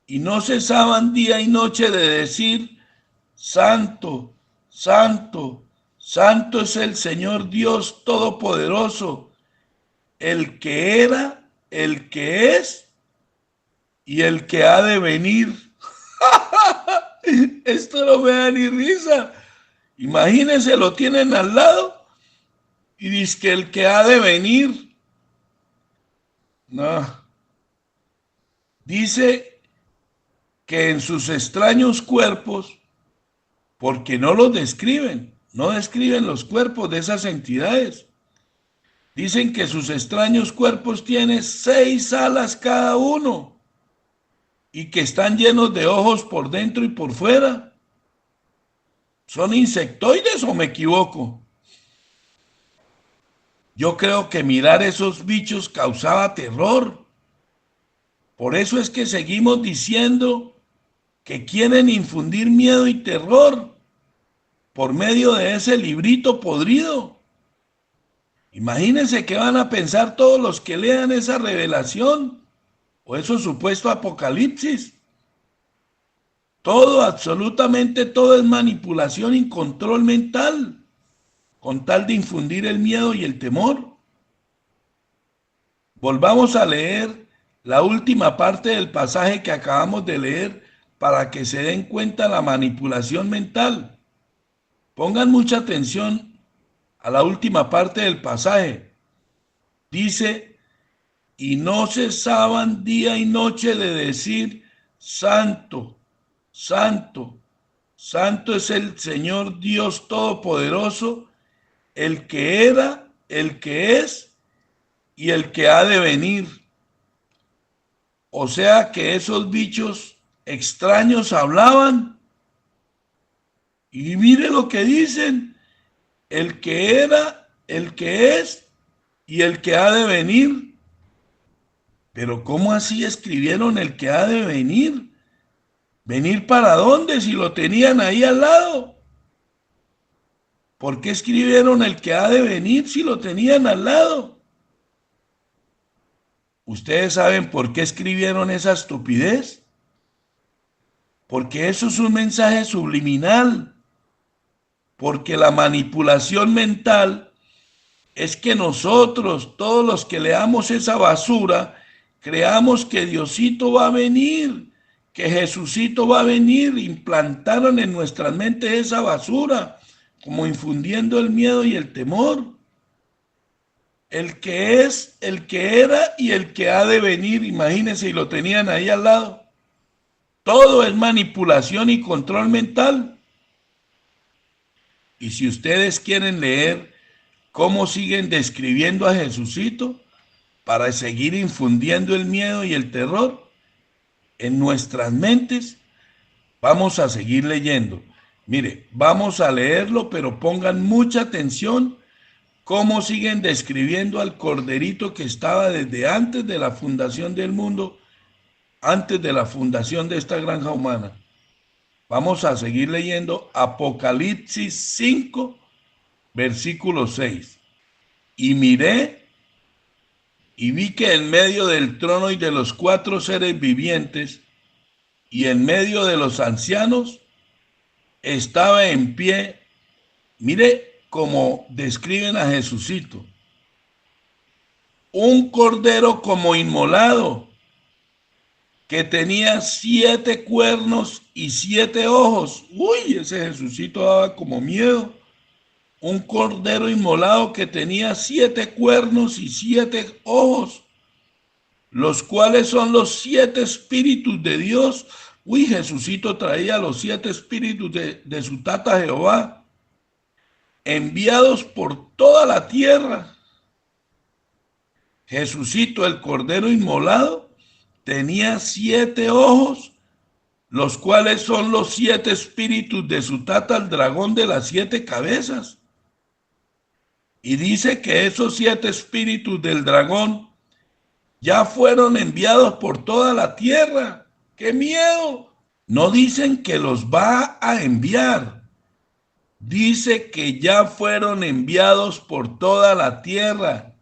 [SPEAKER 1] Y no cesaban día y noche de decir: Santo, Santo, Santo es el Señor Dios Todopoderoso, el que era, el que es y el que ha de venir. Esto no me da ni risa. Imagínense, lo tienen al lado y dice que el que ha de venir. No. Dice que en sus extraños cuerpos, porque no los describen, no describen los cuerpos de esas entidades. Dicen que sus extraños cuerpos tienen 6 alas cada uno y que están llenos de ojos por dentro y por fuera. ¿Son insectoides o me equivoco? Yo creo que mirar esos bichos causaba terror. Por eso es que seguimos diciendo que quieren infundir miedo y terror por medio de ese librito podrido. Imagínense qué van a pensar todos los que lean esa revelación o eso supuesto apocalipsis. Todo, absolutamente todo es manipulación y control mental, con tal de infundir el miedo y el temor. Volvamos a leer la última parte del pasaje que acabamos de leer para que se den cuenta la manipulación mental. Pongan mucha atención a la última parte del pasaje. Dice, y no cesaban día y noche de decir, Santo, Santo, Santo es el Señor Dios Todopoderoso, el que era, el que es y el que ha de venir. O sea que esos bichos extraños hablaban. Y mire lo que dicen, el que era, el que es y el que ha de venir. Pero ¿cómo así escribieron el que ha de venir? ¿Venir para dónde si lo tenían ahí al lado? ¿Por qué escribieron el que ha de venir si lo tenían al lado? ¿Ustedes saben por qué escribieron esa estupidez? Porque eso es un mensaje subliminal. Porque la manipulación mental es que nosotros, todos los que leamos esa basura, creamos que Diosito va a venir, que Jesucito va a venir. Implantaron en nuestras mentes esa basura, como infundiendo el miedo y el temor. El que es, el que era y el que ha de venir, imagínense, y lo tenían ahí al lado. Todo es manipulación y control mental. Y si ustedes quieren leer cómo siguen describiendo a Jesucito para seguir infundiendo el miedo y el terror en nuestras mentes, vamos a seguir leyendo. Mire, vamos a leerlo, pero pongan mucha atención cómo siguen describiendo al corderito que estaba desde antes de la fundación del mundo, antes de la fundación de esta granja humana. Vamos a seguir leyendo Apocalipsis 5, versículo 6. Y miré y vi que en medio del trono y de los 4 seres vivientes y en medio de los ancianos estaba en pie, mire cómo describen a Jesucito, un cordero como inmolado, que tenía 7 cuernos y 7 ojos. Uy, ese Jesucito daba como miedo. Un cordero inmolado que tenía 7 cuernos y 7 ojos, los cuales son los 7 espíritus de Dios. Uy, Jesucito traía los 7 espíritus de su tata Jehová, enviados por toda la tierra. Jesucito, el cordero inmolado, tenía 7 ojos, los cuales son los 7 espíritus de su tata, el dragón de las 7 cabezas. Y dice que esos 7 espíritus del dragón ya fueron enviados por toda la tierra. ¡Qué miedo! No dicen que los va a enviar. Dice que ya fueron enviados por toda la tierra.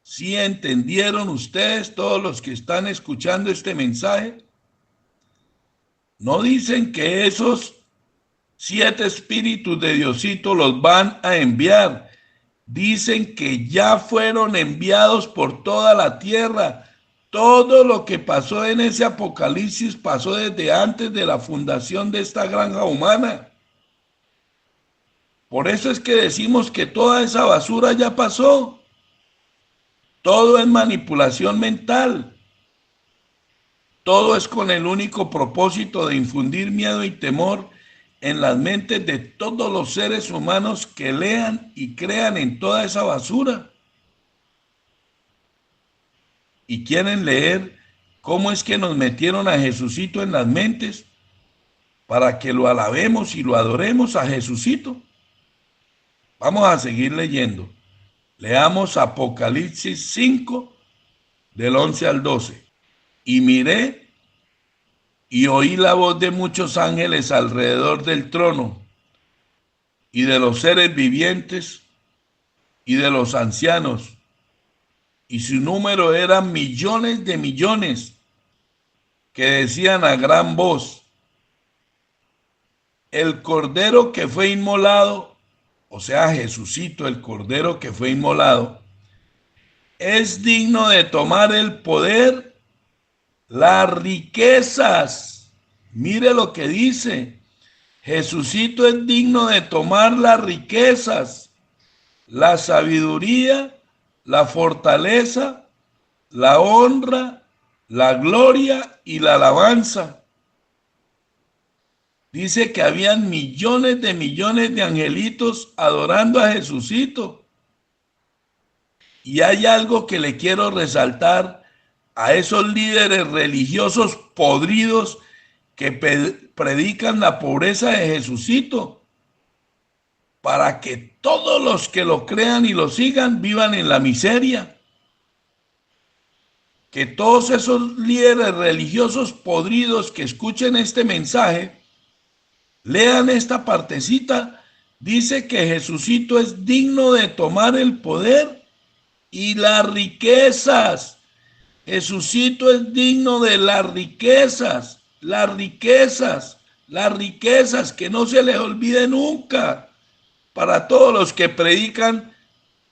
[SPEAKER 1] ¿Sí entendieron ustedes, todos los que están escuchando este mensaje? No dicen que esos 7 espíritus de Diosito los van a enviar. Dicen que ya fueron enviados por toda la tierra. Todo lo que pasó en ese apocalipsis pasó desde antes de la fundación de esta granja humana. Por eso es que decimos que toda esa basura ya pasó. Todo es manipulación mental. Todo es con el único propósito de infundir miedo y temor en las mentes de todos los seres humanos que lean y crean en toda esa basura. Y quieren leer cómo es que nos metieron a Jesucito en las mentes para que lo alabemos y lo adoremos a Jesucito. Vamos a seguir leyendo. Leamos Apocalipsis 5, del 11 al 12. Y miré y oí la voz de muchos ángeles alrededor del trono, y de los seres vivientes, y de los ancianos, y su número era millones de millones, que decían a gran voz: el cordero que fue inmolado, o sea, Jesucito, el cordero que fue inmolado, es digno de tomar el poder, las riquezas. Mire lo que dice. Jesucito es digno de tomar las riquezas, la sabiduría, la fortaleza, la honra, la gloria y la alabanza. Dice que habían millones de angelitos adorando a Jesucito. Y hay algo que le quiero resaltar a esos líderes religiosos podridos que predican la pobreza de Jesucito, para que todos los que lo crean y lo sigan vivan en la miseria. Que todos esos líderes religiosos podridos que escuchen este mensaje, lean esta partecita. Dice que Jesucito es digno de tomar el poder y las riquezas. Jesucito es digno de las riquezas, las riquezas, las riquezas, que no se les olvide nunca, para todos los que predican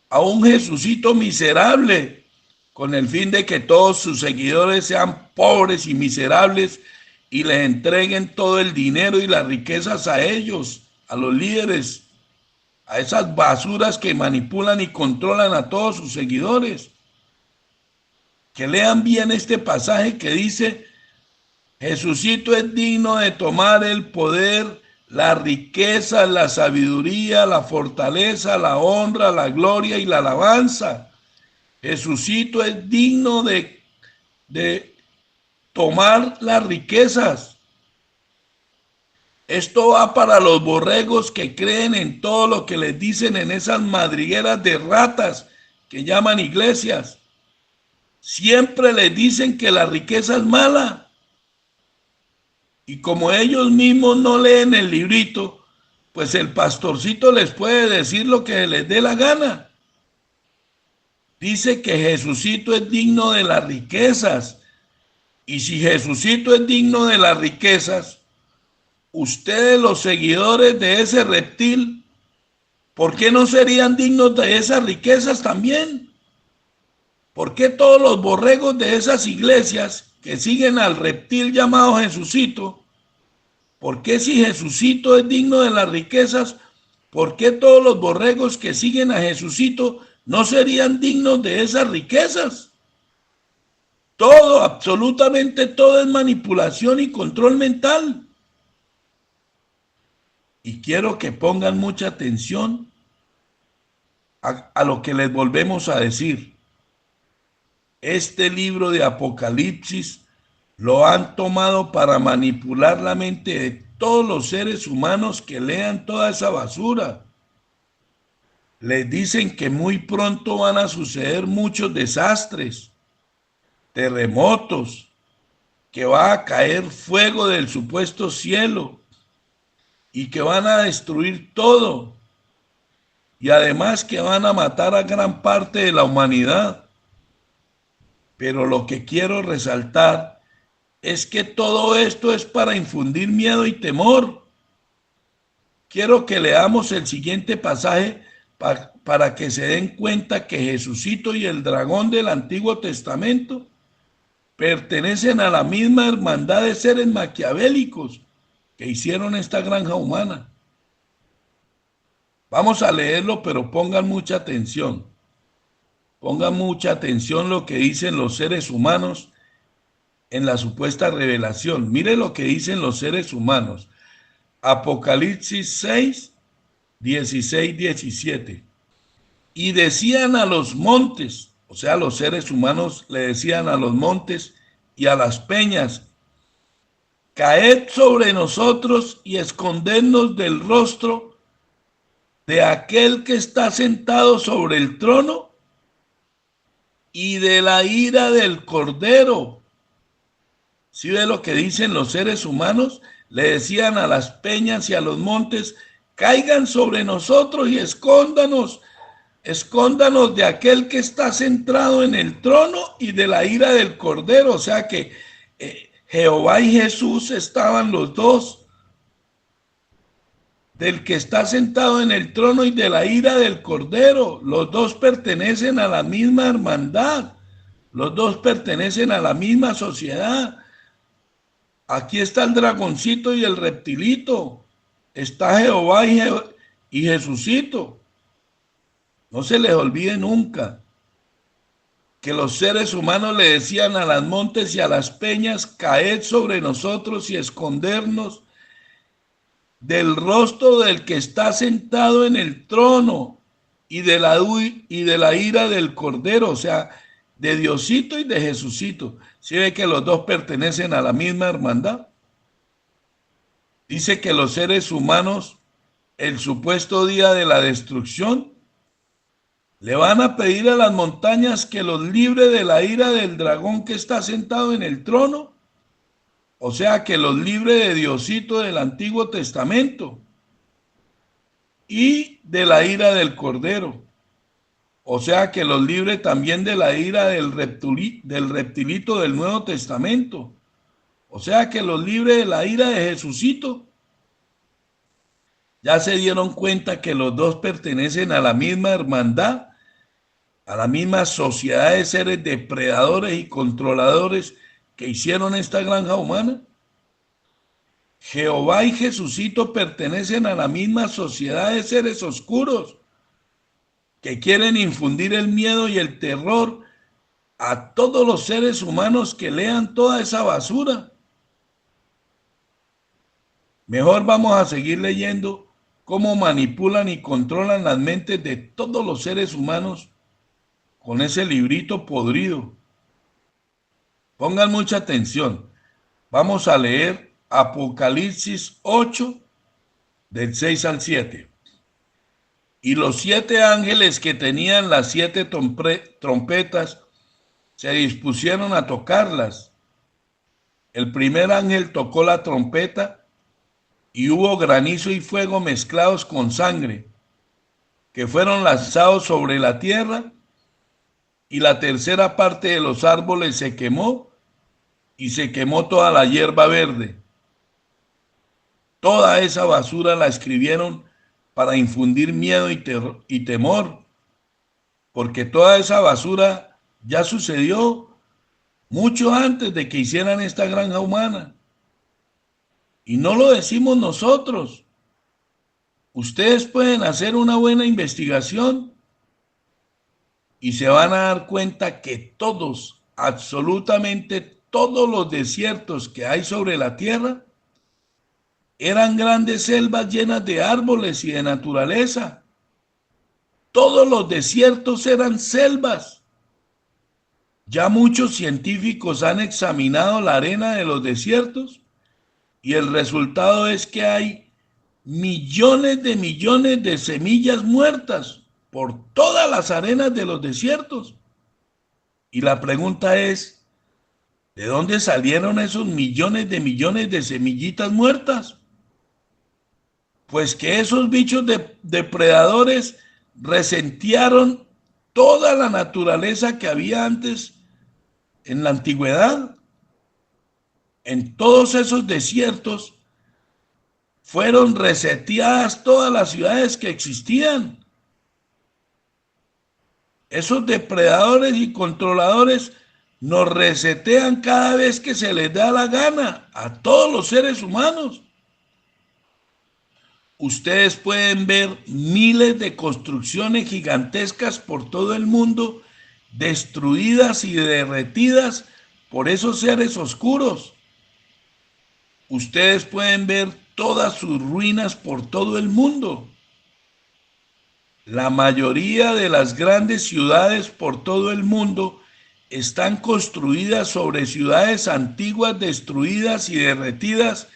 [SPEAKER 1] a un Jesucito miserable, con el fin de que todos sus seguidores sean pobres y miserables y les entreguen todo el dinero y las riquezas a ellos, a los líderes, a esas basuras que manipulan y controlan a todos sus seguidores. Que lean bien este pasaje que dice: Jesucito es digno de tomar el poder, la riqueza, la sabiduría, la fortaleza, la honra, la gloria y la alabanza. Jesucito es digno de tomar las riquezas. Esto va para los borregos que creen en todo lo que les dicen en esas madrigueras de ratas que llaman iglesias. Siempre les dicen que la riqueza es mala. Y como ellos mismos no leen el librito, pues el pastorcito les puede decir lo que les dé la gana. Dice que Jesucito es digno de las riquezas. Y si Jesucito es digno de las riquezas, ustedes, los seguidores de ese reptil, ¿por qué no serían dignos de esas riquezas también? ¿Por qué todos los borregos de esas iglesias que siguen al reptil llamado Jesucito, por qué si Jesucito es digno de las riquezas, por qué todos los borregos que siguen a Jesucito no serían dignos de esas riquezas? Todo, absolutamente todo, es manipulación y control mental. Y quiero que pongan mucha atención a lo que les volvemos a decir. Este libro de Apocalipsis lo han tomado para manipular la mente de todos los seres humanos que lean toda esa basura. Les dicen que muy pronto van a suceder muchos desastres, terremotos, que va a caer fuego del supuesto cielo y que van a destruir todo, y además que van a matar a gran parte de la humanidad. Pero lo que quiero resaltar es que todo esto es para infundir miedo y temor. Quiero que leamos el siguiente pasaje para que se den cuenta que Jesucito y el dragón del Antiguo Testamento pertenecen a la misma hermandad de seres maquiavélicos que hicieron esta granja humana. Vamos a leerlo, pero pongan mucha atención. Pongan mucha atención lo que dicen los seres humanos en la supuesta revelación. Mire lo que dicen los seres humanos. Apocalipsis 6, 16, 17. Y decían a los montes, o sea, los seres humanos le decían a los montes y a las peñas: caed sobre nosotros y escondednos del rostro de aquel que está sentado sobre el trono y de la ira del Cordero. ¿Sí ve lo que dicen los seres humanos? Le decían a las peñas y a los montes, caigan sobre nosotros y escóndanos, escóndanos de aquel que está centrado en el trono y de la ira del Cordero. O sea que Jehová y Jesús estaban los dos, del que está sentado en el trono y de la ira del Cordero. Los dos pertenecen a la misma hermandad, los dos pertenecen a la misma sociedad. Aquí está el dragoncito y el reptilito, está Jehová y Jesucito. No se les olvide nunca que los seres humanos le decían a las montes y a las peñas, caed sobre nosotros y escondernos del rostro del que está sentado en el trono y de la ira del Cordero, o sea, de Diosito y de Jesucito. ¿Sí ve que los dos pertenecen a la misma hermandad? Dice que los seres humanos, el supuesto día de la destrucción, le van a pedir a las montañas que los libre de la ira del dragón que está sentado en el trono, o sea, que los libre de Diosito del Antiguo Testamento y de la ira del Cordero, o sea, que los libre también de la ira del reptilito del Nuevo Testamento, o sea, que los libre de la ira de Jesucito. Ya se dieron cuenta que los dos pertenecen a la misma hermandad, a la misma sociedad de seres depredadores y controladores que hicieron esta granja humana. Jehová y Jesucito pertenecen a la misma sociedad de seres oscuros que quieren infundir el miedo y el terror a todos los seres humanos que lean toda esa basura. Mejor vamos a seguir leyendo cómo manipulan y controlan las mentes de todos los seres humanos con ese librito podrido. Pongan mucha atención. Vamos a leer Apocalipsis 8, del 6 al 7. Y los 7 ángeles que tenían las 7 trompetas se dispusieron a tocarlas. El primer ángel tocó la trompeta y hubo granizo y fuego mezclados con sangre, que fueron lanzados sobre la tierra, y la tercera parte de los árboles se quemó, y se quemó toda la hierba verde. Toda esa basura la escribieron para infundir miedo y temor, porque toda esa basura ya sucedió mucho antes de que hicieran esta granja humana. Y no lo decimos nosotros. Ustedes pueden hacer una buena investigación y se van a dar cuenta que todos, absolutamente todos los desiertos que hay sobre la tierra, eran grandes selvas llenas de árboles y de naturaleza. Todos los desiertos eran selvas. Ya muchos científicos han examinado la arena de los desiertos y el resultado es que hay millones de semillas muertas por todas las arenas de los desiertos. Y la pregunta es, ¿de dónde salieron esos millones de semillitas muertas? Pues que esos bichos depredadores resentearon toda la naturaleza que había antes en la antigüedad. En todos esos desiertos fueron reseteadas todas las ciudades que existían. Esos depredadores y controladores nos resetean cada vez que se les da la gana a todos los seres humanos. Ustedes pueden ver miles de construcciones gigantescas por todo el mundo, destruidas y derretidas por esos seres oscuros. Ustedes pueden ver todas sus ruinas por todo el mundo. La mayoría de las grandes ciudades por todo el mundo están construidas sobre ciudades antiguas destruidas y derretidas,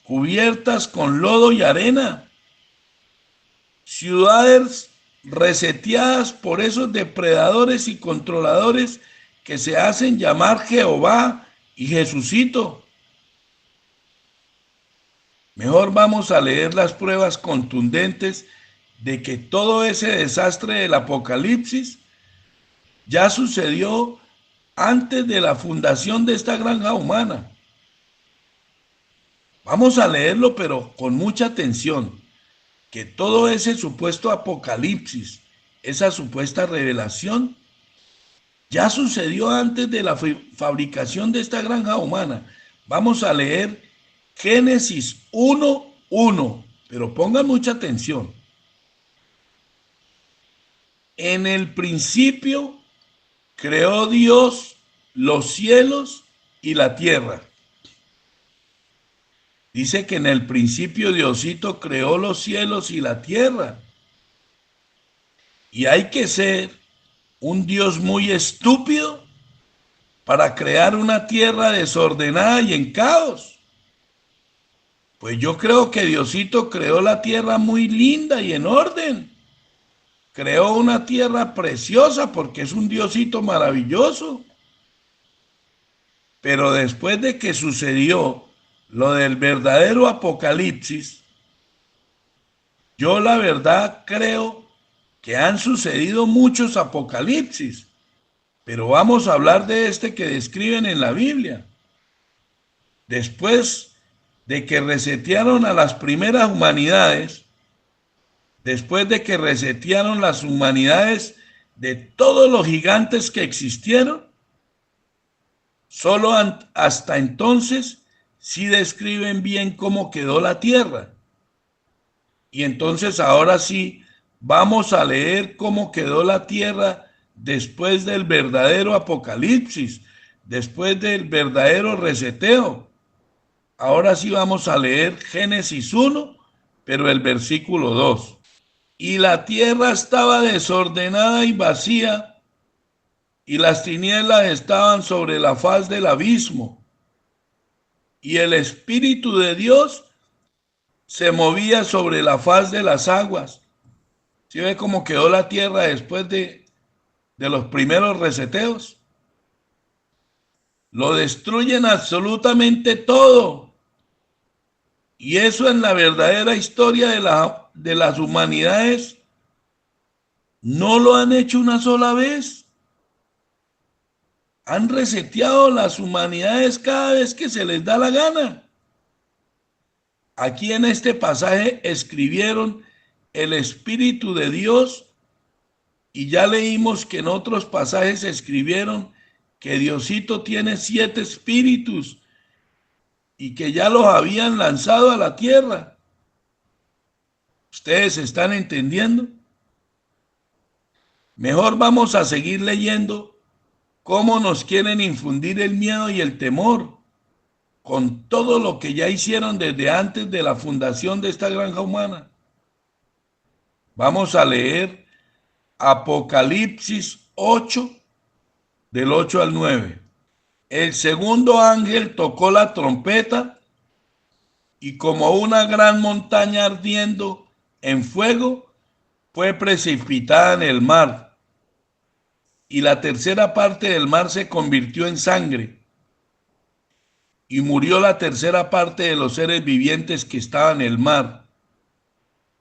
[SPEAKER 1] cubiertas con lodo y arena. Ciudades reseteadas por esos depredadores y controladores que se hacen llamar Jehová y Jesucito. Mejor vamos a leer las pruebas contundentes de que todo ese desastre del Apocalipsis ya sucedió antes de la fundación de esta granja humana. Vamos a leerlo, pero con mucha atención, que todo ese supuesto apocalipsis, esa supuesta revelación, ya sucedió antes de la fabricación de esta granja humana. Vamos a leer Génesis 1:1, pero pongan mucha atención. En el principio creó Dios los cielos y la tierra. Dice que en el principio Diosito creó los cielos y la tierra. Y hay que ser un Dios muy estúpido para crear una tierra desordenada y en caos. Pues yo creo que Diosito creó la tierra muy linda y en orden. Creó una tierra preciosa porque es un Diosito maravilloso. Pero después de que sucedió lo del verdadero apocalipsis, yo la verdad creo que han sucedido muchos apocalipsis, pero vamos a hablar de este que describen en la Biblia. Después de que resetearon a las primeras humanidades, después de que resetearon las humanidades de todos los gigantes que existieron, solo hasta entonces sí describen bien cómo quedó la tierra. Y entonces ahora sí vamos a leer cómo quedó la tierra después del verdadero apocalipsis, después del verdadero reseteo. Ahora sí vamos a leer Génesis 1, pero el versículo 2. Y la tierra estaba desordenada y vacía, y las tinieblas estaban sobre la faz del abismo, y el Espíritu de Dios se movía sobre la faz de las aguas. ¿Sí ve cómo quedó la tierra después de los primeros reseteos? Lo destruyen absolutamente todo. Y eso en la verdadera historia de las humanidades no lo han hecho una sola vez. Han reseteado las humanidades cada vez que se les da la gana. Aquí en este pasaje escribieron el Espíritu de Dios y ya leímos que en otros pasajes escribieron que Diosito tiene 7 espíritus y que ya los habían lanzado a la tierra. ¿Ustedes están entendiendo? Mejor vamos a seguir leyendo cómo nos quieren infundir el miedo y el temor con todo lo que ya hicieron desde antes de la fundación de esta granja humana. Vamos a leer Apocalipsis 8, del 8 al 9. El segundo ángel tocó la trompeta y como una gran montaña ardiendo en fuego fue precipitada en el mar, y la tercera parte del mar se convirtió en sangre, y murió la tercera parte de los seres vivientes que estaban en el mar,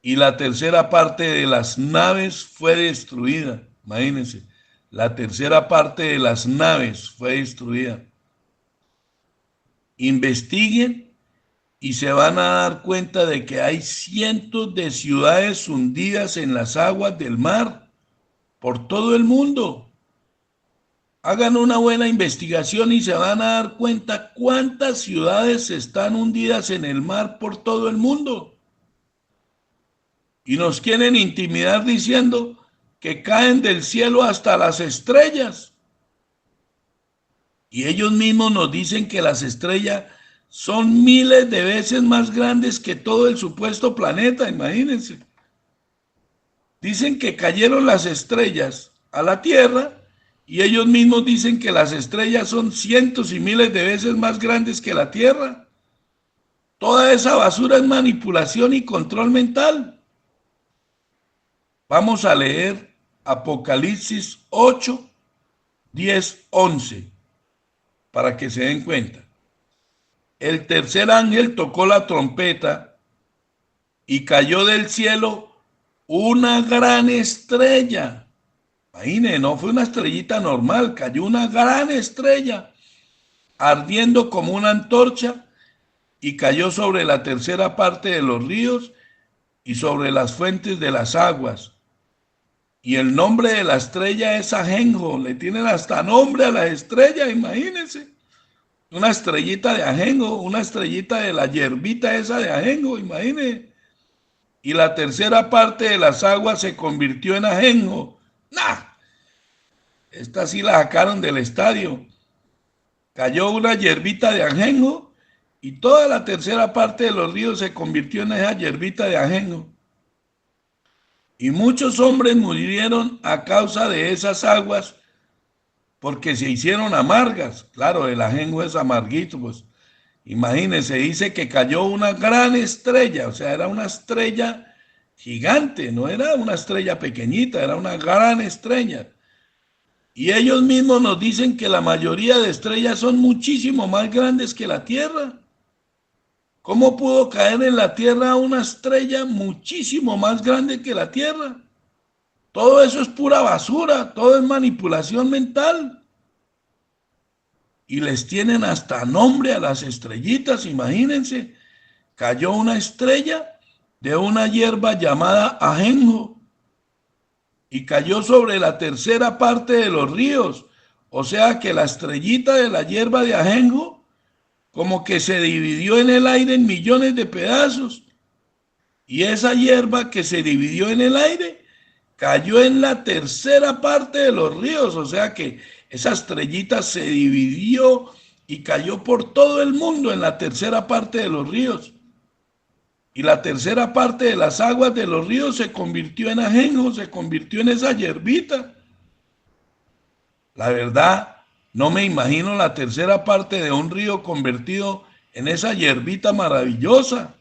[SPEAKER 1] y la tercera parte de las naves fue destruida. Imagínense, la tercera parte de las naves fue destruida. Investiguen y se van a dar cuenta de que hay cientos de ciudades hundidas en las aguas del mar por todo el mundo. Hagan una buena investigación y se van a dar cuenta cuántas ciudades están hundidas en el mar por todo el mundo. Y nos quieren intimidar diciendo que caen del cielo hasta las estrellas. Y ellos mismos nos dicen que las estrellas son miles de veces más grandes que todo el supuesto planeta, imagínense. Dicen que cayeron las estrellas a la Tierra Y ellos mismos dicen que las estrellas son cientos y miles de veces más grandes que la Tierra. Toda esa basura es manipulación y control mental. Vamos a leer Apocalipsis 8, 10, 11, para que se den cuenta. El tercer ángel tocó la trompeta y cayó del cielo una gran estrella. Imagínense, no fue una estrellita normal, cayó una gran estrella, ardiendo como una antorcha, y cayó sobre la tercera parte de los ríos y sobre las fuentes de las aguas. Y el nombre de la estrella es Ajenjo. Le tienen hasta nombre a la estrella, imagínense. Una estrellita de ajenjo, una estrellita de la hierbita esa de ajenjo, imagínense. Y la tercera parte de las aguas se convirtió en ajenjo. ¡Nah! Esta sí la sacaron del estadio. Cayó una hierbita de ajenjo y toda la tercera parte de los ríos se convirtió en esa hierbita de ajenjo. Y muchos hombres murieron a causa de esas aguas porque se hicieron amargas. Claro, el ajenjo es amarguito, pues. Imagínense, dice que cayó una gran estrella, o sea, era una estrella gigante, no era una estrella pequeñita, era una gran estrella. Y ellos mismos nos dicen que la mayoría de estrellas son muchísimo más grandes que la Tierra. ¿Cómo pudo caer en la Tierra una estrella muchísimo más grande que la Tierra? Todo eso es pura basura, todo es manipulación mental. Y les tienen hasta nombre a las estrellitas, imagínense. Cayó una estrella de una hierba llamada ajenjo y cayó sobre la tercera parte de los ríos. O sea que la estrellita de la hierba de ajenjo como que se dividió en el aire en millones de pedazos. Y esa hierba que se dividió en el aire cayó en la tercera parte de los ríos. O sea que esa estrellita se dividió y cayó por todo el mundo en la tercera parte de los ríos. Y la tercera parte de las aguas de los ríos se convirtió en ajenjo, se convirtió en esa hierbita. La verdad, no me imagino la tercera parte de un río convertido en esa hierbita maravillosa.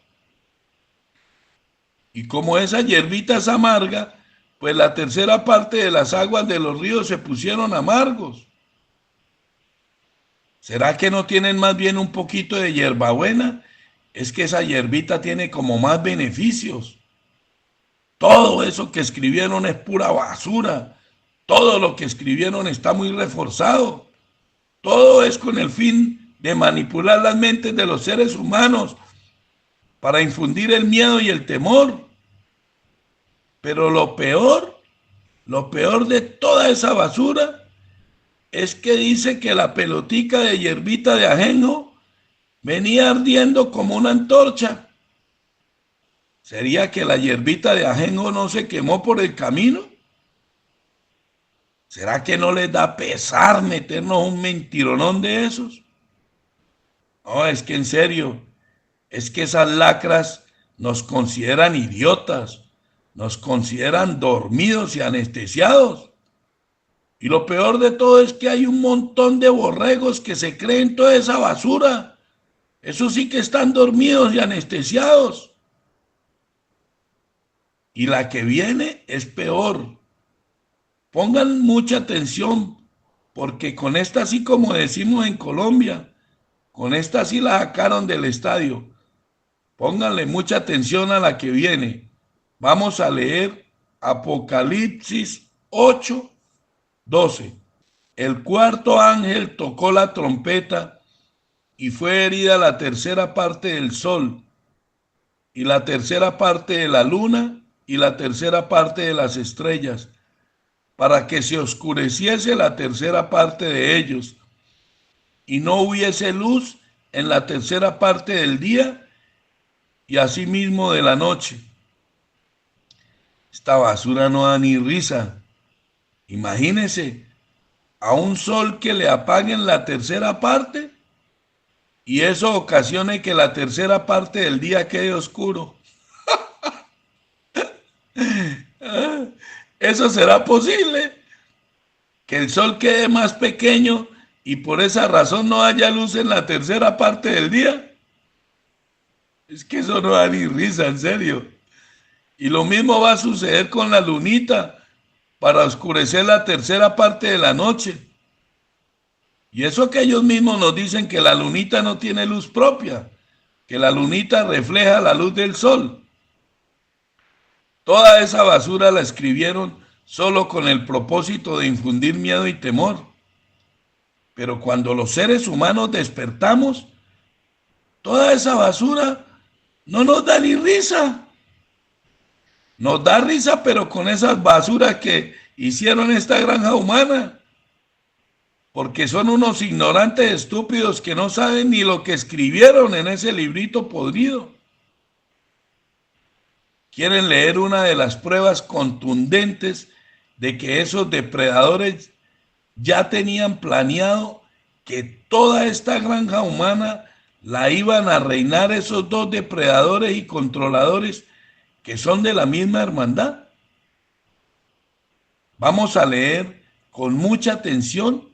[SPEAKER 1] Y como esa hierbita es amarga, pues la tercera parte de las aguas de los ríos se pusieron amargos. ¿Será que no tienen más bien un poquito de hierbabuena? Es que esa hierbita tiene como más beneficios. Todo eso que escribieron es pura basura. Todo lo que escribieron está muy reforzado. Todo es con el fin de manipular las mentes de los seres humanos para infundir el miedo y el temor. Pero lo peor de toda esa basura es que dice que la pelotica de hierbita de ajenjo venía ardiendo como una antorcha. ¿Sería que la hierbita de ajenjo no se quemó por el camino? ¿Será que no les da pesar meternos un mentironón de esos? No, es que en serio, es que esas lacras nos consideran idiotas, nos consideran dormidos y anestesiados. Y lo peor de todo es que hay un montón de borregos que se creen toda esa basura. Esos sí que están dormidos y anestesiados. Y la que viene es peor. Pongan mucha atención, porque con esta, así como decimos en Colombia, con esta sí la sacaron del estadio. Pónganle mucha atención a la que viene. Vamos a leer Apocalipsis 8, 12. El cuarto ángel tocó la trompeta y fue herida la tercera parte del sol y la tercera parte de la luna y la tercera parte de las estrellas, para que se oscureciese la tercera parte de ellos y no hubiese luz en la tercera parte del día y asimismo de la noche. Esta basura no da ni risa. Imagínense a un sol que le apaguen la tercera parte y eso ocasione que la tercera parte del día quede oscuro. ¿Eso será posible? que el sol quede más pequeño y por esa razón no haya luz en la tercera parte del día. Es que eso no da ni risa, en serio. Y lo mismo va a suceder con la lunita para oscurecer la tercera parte de la noche. Y eso que ellos mismos nos dicen que la lunita no tiene luz propia, que la lunita refleja la luz del sol. Toda esa basura la escribieron solo con el propósito de infundir miedo y temor. Pero cuando los seres humanos despertamos, toda esa basura no nos da ni risa. Nos da risa, pero con esas basuras que hicieron esta granja humana. Porque son unos ignorantes estúpidos que no saben ni lo que escribieron en ese librito podrido. Quieren leer una de las pruebas contundentes de que esos depredadores ya tenían planeado que toda esta granja humana la iban a reinar esos dos depredadores y controladores que son de la misma hermandad. Vamos a leer con mucha atención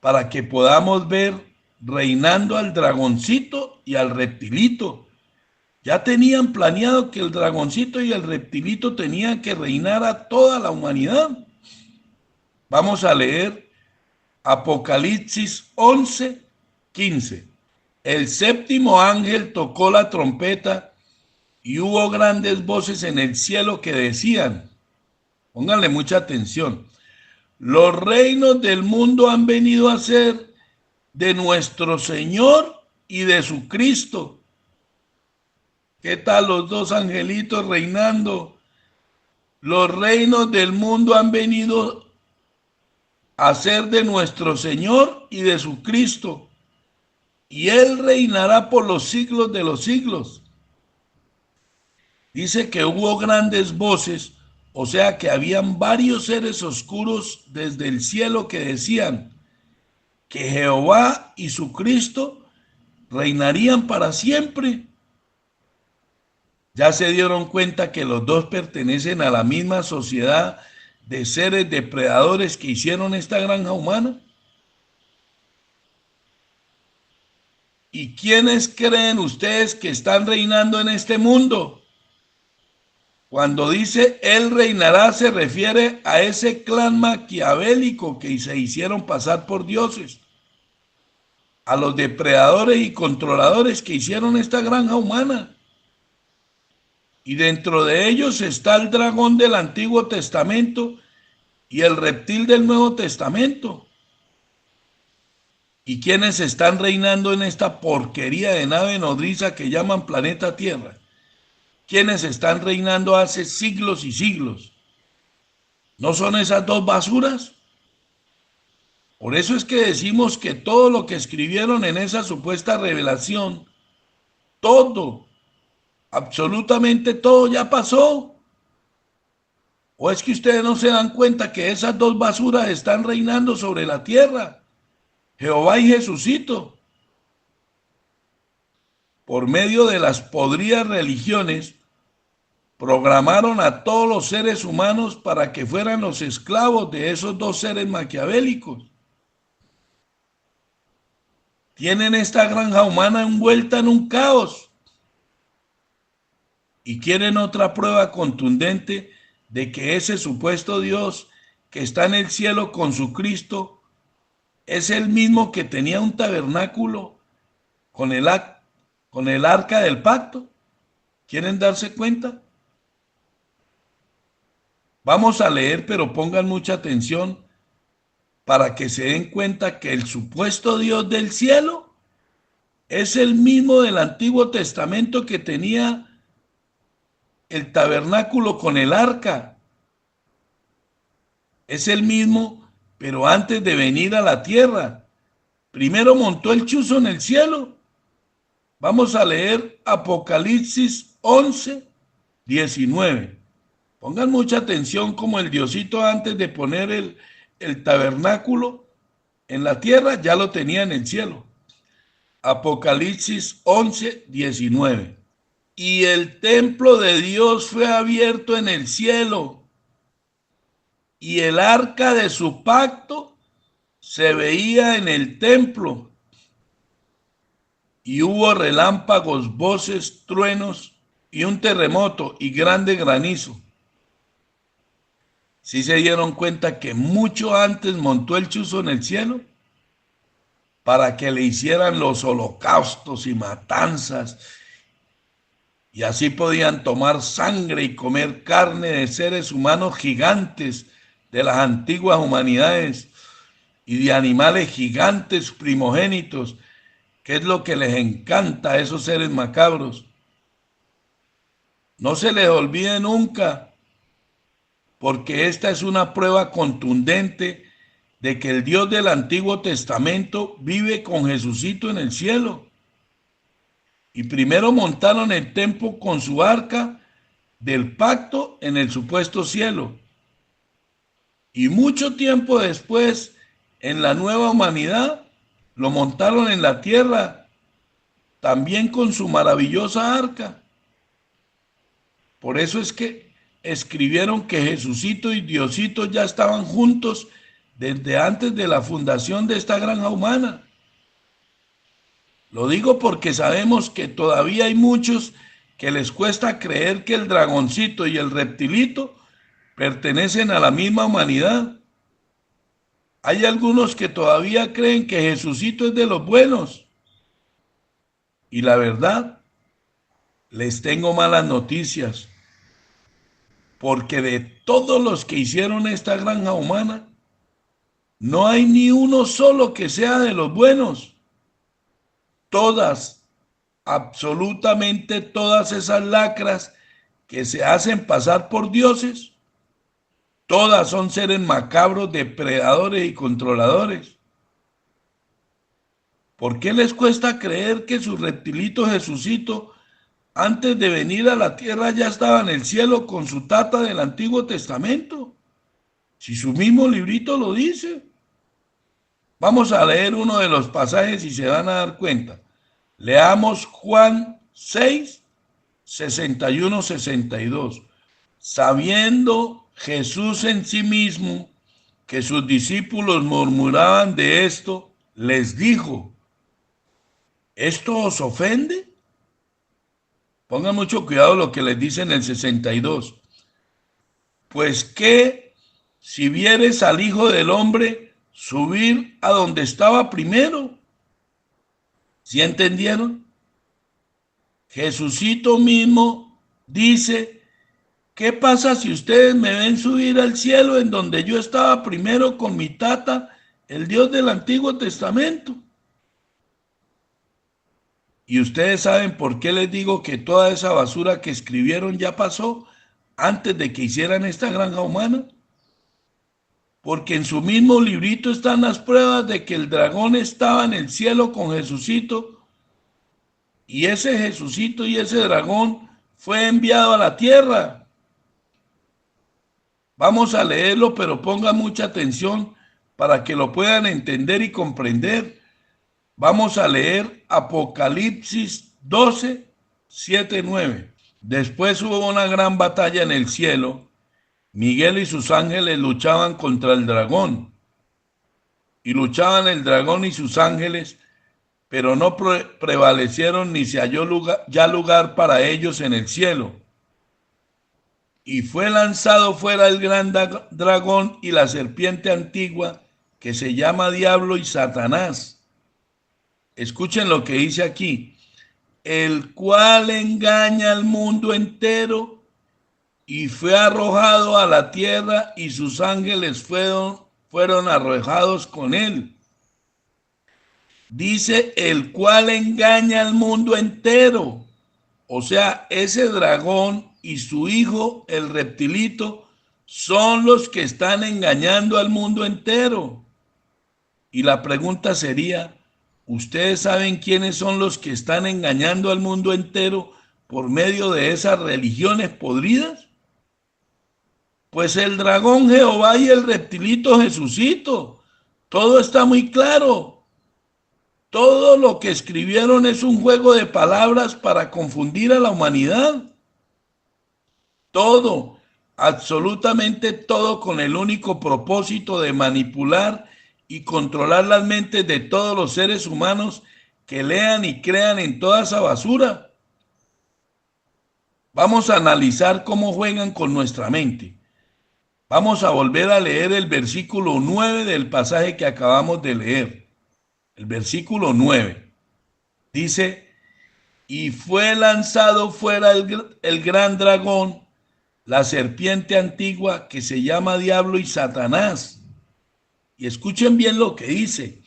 [SPEAKER 1] para que podamos ver reinando al dragoncito y al reptilito. Ya tenían planeado que el dragoncito y el reptilito tenían que reinar a toda la humanidad. Vamos a leer Apocalipsis 11:15. El séptimo ángel tocó la trompeta y hubo grandes voces en el cielo que decían, pónganle mucha atención, los reinos del mundo han venido a ser de nuestro Señor y de su Cristo. ¿Qué tal los dos angelitos reinando? Los reinos del mundo han venido a ser de nuestro Señor y de su Cristo, y Él reinará por los siglos de los siglos. Dice que hubo grandes voces, o sea que habían varios seres oscuros desde el cielo que decían que Jehová y su Cristo reinarían para siempre. Ya se dieron cuenta que los dos pertenecen a la misma sociedad de seres depredadores que hicieron esta granja humana. ¿Y quiénes creen ustedes que están reinando en este mundo? Cuando dice Él reinará, se refiere a ese clan maquiavélico que se hicieron pasar por dioses, a los depredadores y controladores que hicieron esta granja humana. Y dentro de ellos está el dragón del Antiguo Testamento y el reptil del Nuevo Testamento. ¿Y quiénes están reinando en esta porquería de nave nodriza que llaman planeta Tierra? ¿Quiénes están reinando hace siglos y siglos? ¿No son esas dos basuras? Por eso es que decimos que todo lo que escribieron en esa supuesta revelación, todo, absolutamente todo ya pasó. ¿O es que ustedes no se dan cuenta que esas dos basuras están reinando sobre la tierra? Jehová y Jesucito. Por medio de las podridas religiones, programaron a todos los seres humanos para que fueran los esclavos de esos dos seres maquiavélicos. Tienen esta granja humana envuelta en un caos y quieren otra prueba contundente de que ese supuesto Dios que está en el cielo con su Cristo es el mismo que tenía un tabernáculo con el arca del pacto. ¿Quieren darse cuenta? Vamos a leer, pero pongan mucha atención para que se den cuenta que el supuesto Dios del cielo es el mismo del Antiguo Testamento que tenía el tabernáculo con el arca. Es el mismo, pero antes de venir a la tierra. Primero montó el chuzo en el cielo. Vamos a leer Apocalipsis 11:19. Pongan mucha atención como el Diosito antes de poner el tabernáculo en la tierra ya lo tenía en el cielo. Apocalipsis 11:19. Y el templo de Dios fue abierto en el cielo. y el arca de su pacto se veía en el templo, y hubo relámpagos, voces, truenos, y un terremoto y grande granizo. ¿Sí se dieron cuenta que mucho antes montó el chuzo en el cielo para que le hicieran los holocaustos y matanzas? Y así podían tomar sangre y comer carne de seres humanos gigantes de las antiguas humanidades y de animales gigantes primogénitos, que es lo que les encanta a esos seres macabros. No se les olvide nunca, porque esta es una prueba contundente de que el Dios del Antiguo Testamento vive con Jesucito en el cielo. Y primero montaron el templo con su arca del pacto en el supuesto cielo. Y mucho tiempo después, en la nueva humanidad, lo montaron en la tierra, también con su maravillosa arca. Por eso es que escribieron que Jesucito y Diosito ya estaban juntos desde antes de la fundación de esta granja humana. Lo digo porque sabemos que todavía hay muchos que les cuesta creer que el dragoncito y el reptilito pertenecen a la misma humanidad. Hay algunos que todavía creen que Jesucito es de los buenos. Y la verdad, les tengo malas noticias, porque de todos los que hicieron esta granja humana, no hay ni uno solo que sea de los buenos. Todas, absolutamente todas esas lacras que se hacen pasar por dioses, todas son seres macabros, depredadores y controladores. ¿Por qué les cuesta creer que su reptilito Jesucito, antes de venir a la tierra, ya estaba en el cielo con su tata del Antiguo Testamento? Si su mismo librito lo dice. Vamos a leer uno de los pasajes y se van a dar cuenta. Leamos Juan 6, 61, 62. Sabiendo Jesús en sí mismo que sus discípulos murmuraban de esto, les dijo: ¿esto os ofende? Pongan mucho cuidado lo que les dice en el 62. Pues que si vieres al Hijo del Hombre subir a donde estaba primero. ¿Sí entendieron? Jesucito mismo dice: ¿qué pasa si ustedes me ven subir al cielo en donde yo estaba primero con mi tata, el Dios del Antiguo Testamento? Y ustedes saben por qué les digo que toda esa basura que escribieron ya pasó antes de que hicieran esta granja humana. Porque en su mismo librito están las pruebas de que el dragón estaba en el cielo con Jesucito, y ese Jesucito y ese dragón fue enviado a la tierra. Vamos a leerlo, pero pongan mucha atención para que lo puedan entender y comprender. Vamos a leer Apocalipsis 12, 7, 9. Después hubo una gran batalla en el cielo. Miguel y sus ángeles luchaban contra el dragón. Y luchaban el dragón y sus ángeles, pero no prevalecieron ni se halló lugar para ellos en el cielo. Y fue lanzado fuera el gran dragón y la serpiente antigua, que se llama Diablo y Satanás. Escuchen lo que dice aquí: el cual engaña al mundo entero, y fue arrojado a la tierra, y sus ángeles fueron arrojados con él. Dice: el cual engaña al mundo entero. O sea, ese dragón y su hijo, el reptilito, son los que están engañando al mundo entero. Y la pregunta sería: ¿ustedes saben quiénes son los que están engañando al mundo entero por medio de esas religiones podridas? Pues el dragón Jehová y el reptilito Jesucito. Todo está muy claro. Todo lo que escribieron es un juego de palabras para confundir a la humanidad. Todo. absolutamente todo con el único propósito de manipular y controlar las mentes de todos los seres humanos que lean y crean en toda esa basura. Vamos a analizar cómo juegan con nuestra mente. Vamos a volver a leer el versículo 9 del pasaje que acabamos de leer. El versículo 9 dice: y fue lanzado fuera el gran dragón, la serpiente antigua que se llama Diablo y Satanás. Y escuchen bien lo que dice: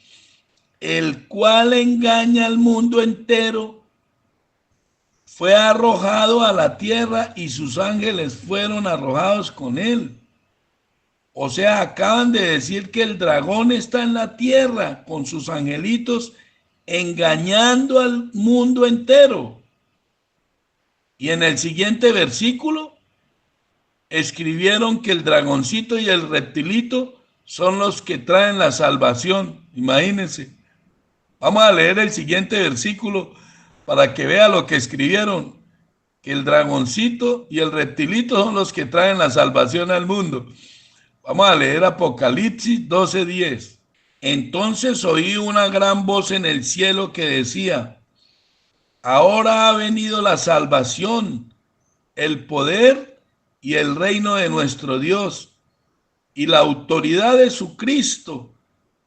[SPEAKER 1] el cual engaña al mundo entero. Fue arrojado a la tierra y sus ángeles fueron arrojados con él. O sea, acaban de decir que el dragón está en la tierra con sus angelitos engañando al mundo entero. Y en el siguiente versículo escribieron que el dragoncito y el reptilito son los que traen la salvación. Imagínense. Vamos a leer el siguiente versículo para que vea lo que escribieron, que el dragoncito y el reptilito son los que traen la salvación al mundo. Vamos a leer Apocalipsis 12:10. Entonces oí una gran voz en el cielo que decía: ahora ha venido la salvación, el poder y el reino de nuestro Dios y la autoridad de su Cristo,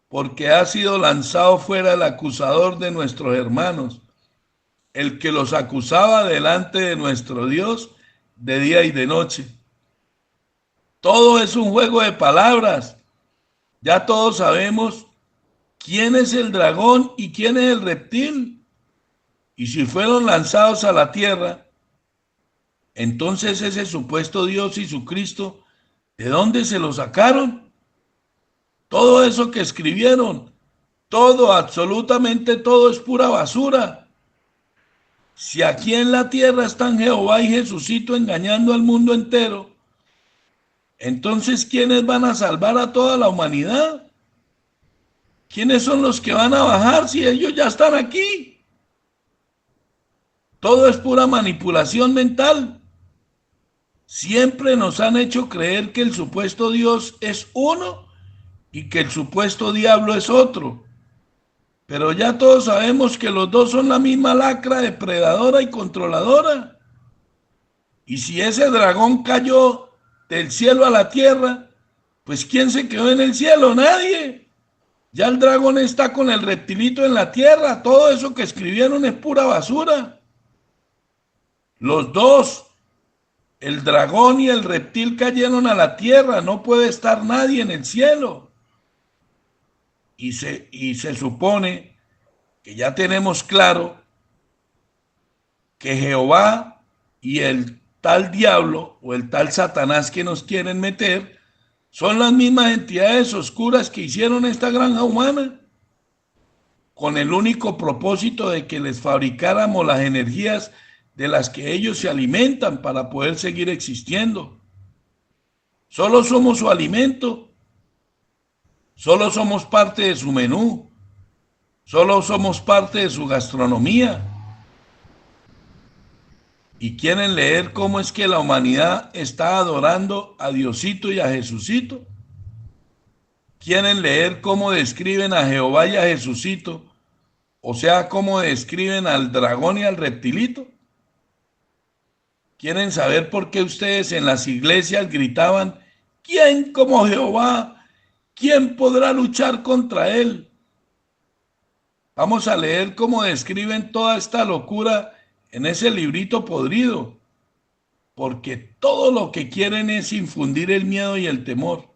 [SPEAKER 1] porque ha sido lanzado fuera el acusador de nuestros hermanos, el que los acusaba delante de nuestro Dios de día y de noche. Todo es un juego de palabras. Ya todos sabemos quién es el dragón y quién es el reptil. Y si fueron lanzados a la tierra, entonces ese supuesto Dios y su Cristo, ¿de dónde se lo sacaron? Todo eso que escribieron, todo, absolutamente todo es pura basura. Si aquí en la tierra están Jehová y Jesucito engañando al mundo entero, entonces ¿quiénes van a salvar a toda la humanidad? ¿Quiénes son los que van a bajar si ellos ya están aquí? Todo es pura manipulación mental. Siempre nos han hecho creer que el supuesto Dios es uno y que el supuesto diablo es otro. Pero ya todos sabemos que los dos son la misma lacra depredadora y controladora. Y si ese dragón cayó del cielo a la tierra, pues ¿quién se quedó en el cielo? Nadie. Ya el dragón está con el reptilito en la tierra. Todo eso que escribieron es pura basura. Los dos, el dragón y el reptil, cayeron a la tierra. No puede estar nadie en el cielo. Y se supone que ya tenemos claro que Jehová y el tal diablo o el tal Satanás que nos quieren meter son las mismas entidades oscuras que hicieron esta granja humana, con el único propósito de que les fabricáramos las energías de las que ellos se alimentan para poder seguir existiendo. Solo somos su alimento, solo somos parte de su menú, solo somos parte de su gastronomía. Y quieren leer cómo es que la humanidad está adorando a Diosito y a Jesucito. Quieren leer cómo describen a Jehová y a Jesucito, o sea, cómo describen al dragón y al reptilito. Quieren saber por qué ustedes en las iglesias gritaban: ¿quién como Jehová? ¿Quién podrá luchar contra él? Vamos a leer cómo describen toda esta locura en ese librito podrido, porque todo lo que quieren es infundir el miedo y el temor.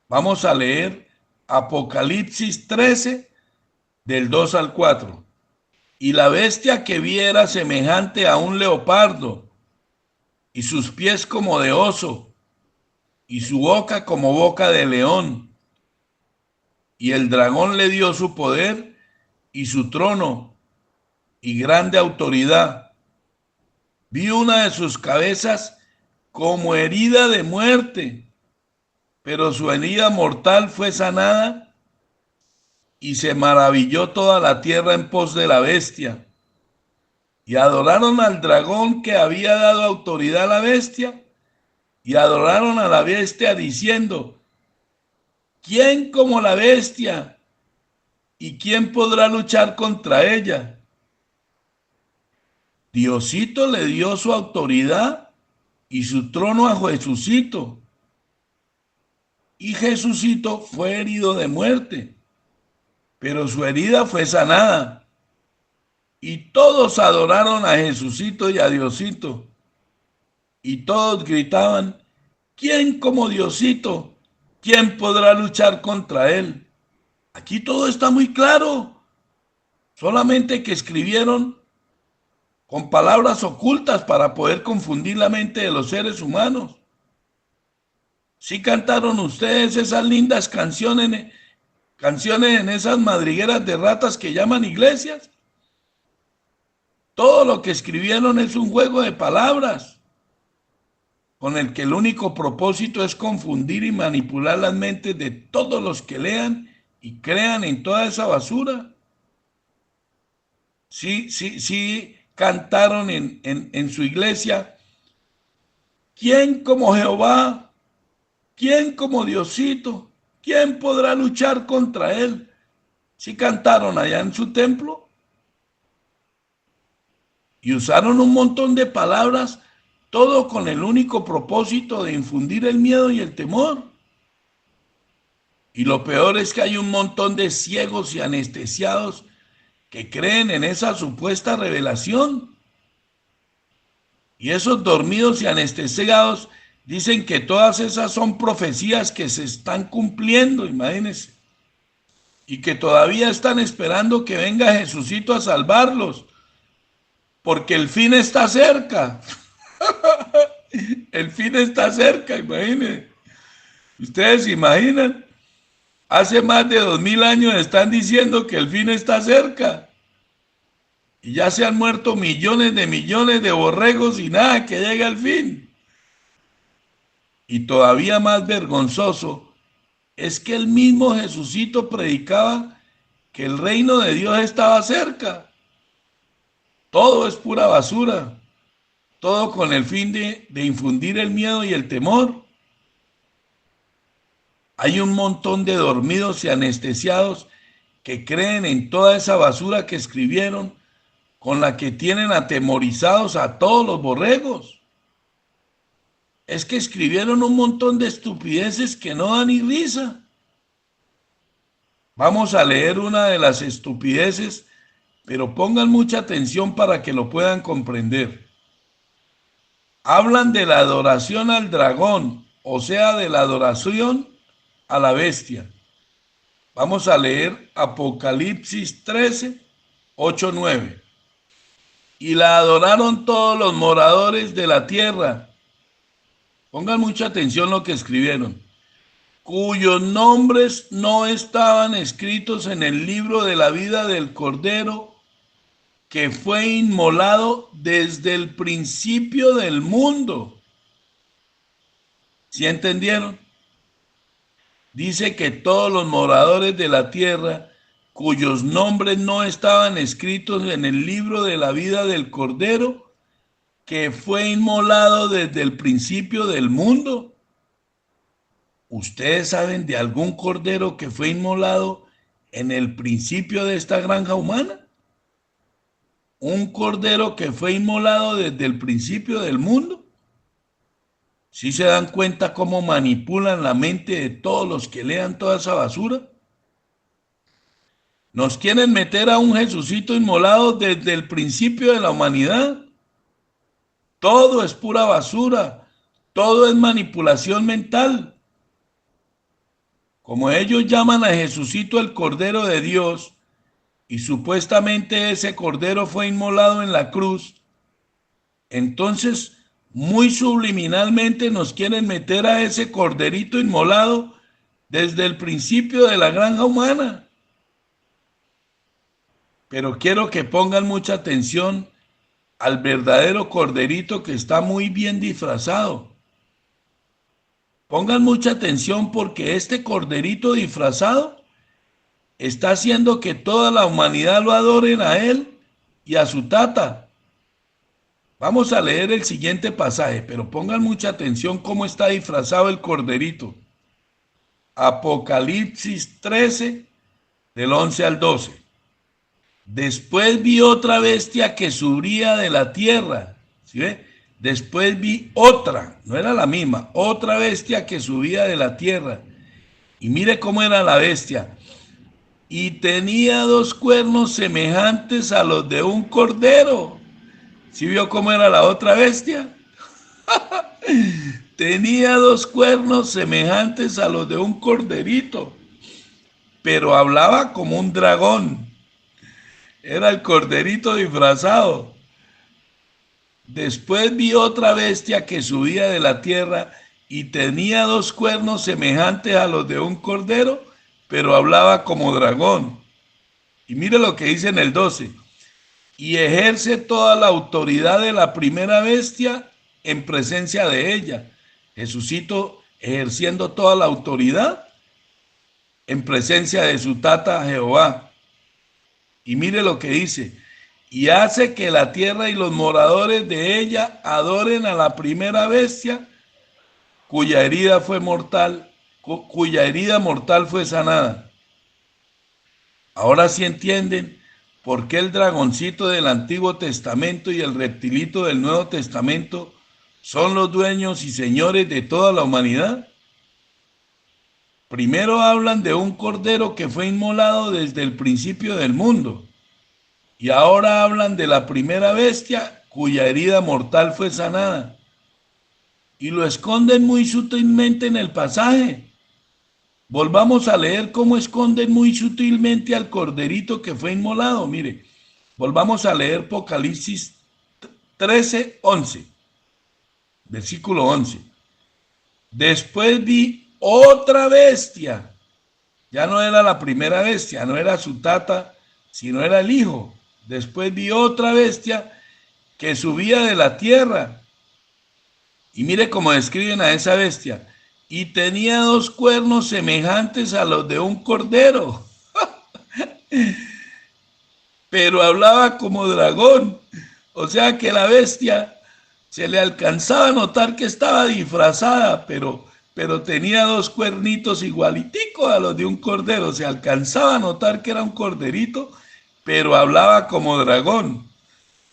[SPEAKER 1] Vamos a leer Apocalipsis 13, del 2 al 4. Y la bestia que vi era semejante a un leopardo, y sus pies como de oso, y su boca como boca de león. Y el dragón le dio su poder y su trono y grande autoridad. Vi una de sus cabezas como herida de muerte, pero su herida mortal fue sanada, y se maravilló toda la tierra en pos de la bestia. Y adoraron al dragón que había dado autoridad a la bestia, y adoraron a la bestia diciendo: ¿quién como la bestia? ¿Y quién podrá luchar contra ella? Diosito le dio su autoridad y su trono a Jesucito, y Jesucito fue herido de muerte, pero su herida fue sanada, y todos adoraron a Jesucito y a Diosito, y todos gritaban: ¿quién como Diosito? ¿Quién podrá luchar contra él? Aquí todo está muy claro, solamente que escribieron con palabras ocultas para poder confundir la mente de los seres humanos. Sí cantaron ustedes esas lindas canciones en esas madrigueras de ratas que llaman iglesias. Todo lo que escribieron es un juego de palabras con el que el único propósito es confundir y manipular las mentes de todos los que lean y crean en toda esa basura. Sí, cantaron en su iglesia: ¿quién como Jehová? ¿Quién como Diosito? ¿Quién podrá luchar contra él? Sí cantaron allá en su templo y usaron un montón de palabras, todo con el único propósito de infundir el miedo y el temor. Y lo peor es que hay un montón de ciegos y anestesiados que creen en esa supuesta revelación. Y esos dormidos y anestesiados dicen que todas esas son profecías que se están cumpliendo, imagínense. Y que todavía están esperando que venga Jesucito a salvarlos, porque el fin está cerca. El fin está cerca, imagínense. Ustedes se imaginan, hace más de 2000 años están diciendo que el fin está cerca. Y ya se han muerto millones de borregos y nada, que llega el fin. Y todavía más vergonzoso es que el mismo Jesucito predicaba que el reino de Dios estaba cerca. Todo es pura basura, todo con el fin de infundir el miedo y el temor. Hay un montón de dormidos y anestesiados que creen en toda esa basura que escribieron, con la que tienen atemorizados a todos los borregos. Es que escribieron un montón de estupideces que no dan ni risa. Vamos a leer una de las estupideces, pero pongan mucha atención para que lo puedan comprender. Hablan de la adoración al dragón, o sea, de la adoración a la bestia. Vamos a leer Apocalipsis 13, 8, 9. Y la adoraron todos los moradores de la tierra. Pongan mucha atención lo que escribieron: cuyos nombres no estaban escritos en el libro de la vida del Cordero, que fue inmolado desde el principio del mundo. ¿Sí entendieron? Dice que todos los moradores de la tierra, cuyos nombres no estaban escritos en el libro de la vida del Cordero, que fue inmolado desde el principio del mundo. ¿Ustedes saben de algún cordero que fue inmolado en el principio de esta granja humana? Un cordero que fue inmolado desde el principio del mundo. ¿Sí se dan cuenta cómo manipulan la mente de todos los que lean toda esa basura? Nos quieren meter a un Jesucito inmolado desde el principio de la humanidad. Todo es pura basura, todo es manipulación mental. Como ellos llaman a Jesucito el Cordero de Dios, y supuestamente ese cordero fue inmolado en la cruz, entonces muy subliminalmente nos quieren meter a ese corderito inmolado desde el principio de la granja humana. Pero quiero que pongan mucha atención al verdadero corderito, que está muy bien disfrazado. Pongan mucha atención, porque este corderito disfrazado está haciendo que toda la humanidad lo adoren a él y a su tata. Vamos a leer el siguiente pasaje, pero pongan mucha atención cómo está disfrazado el corderito. Apocalipsis 13, del 11 al 12. Después vi otra bestia que subía de la tierra. ¿Sí ve? Después vi otra, no era la misma, otra bestia que subía de la tierra. Y mire cómo era la bestia. Y tenía dos cuernos semejantes a los de un cordero. ¿Sí vio cómo era la otra bestia? Tenía dos cuernos semejantes a los de un corderito, pero hablaba como un dragón. Era el corderito disfrazado. Después vi otra bestia que subía de la tierra y tenía dos cuernos semejantes a los de un cordero, pero hablaba como dragón. Y mire lo que dice en el 12. Y ejerce toda la autoridad de la primera bestia en presencia de ella. Jesucito ejerciendo toda la autoridad en presencia de su tata Jehová. Y mire lo que dice. Y hace que la tierra y los moradores de ella adoren a la primera bestia, cuya herida fue mortal, cuya herida mortal fue sanada. Ahora sí entienden por qué el dragoncito del Antiguo Testamento y el reptilito del Nuevo Testamento son los dueños y señores de toda la humanidad. Primero hablan de un cordero que fue inmolado desde el principio del mundo. Y ahora hablan de la primera bestia cuya herida mortal fue sanada. Y lo esconden muy sutilmente en el pasaje. Volvamos a leer cómo esconden muy sutilmente al corderito que fue inmolado. Mire, volvamos a leer Apocalipsis 13, 11, versículo 11. Después vi otra bestia. Ya no era la primera bestia, no era su tata, sino era el hijo. Después vi otra bestia que subía de la tierra. Y mire cómo describen a esa bestia. Y tenía dos cuernos semejantes a los de un cordero. Pero hablaba como dragón. O sea que la bestia se le alcanzaba a notar que estaba disfrazada, pero tenía dos cuernitos igualiticos a los de un cordero. Se alcanzaba a notar que era un corderito, pero hablaba como dragón.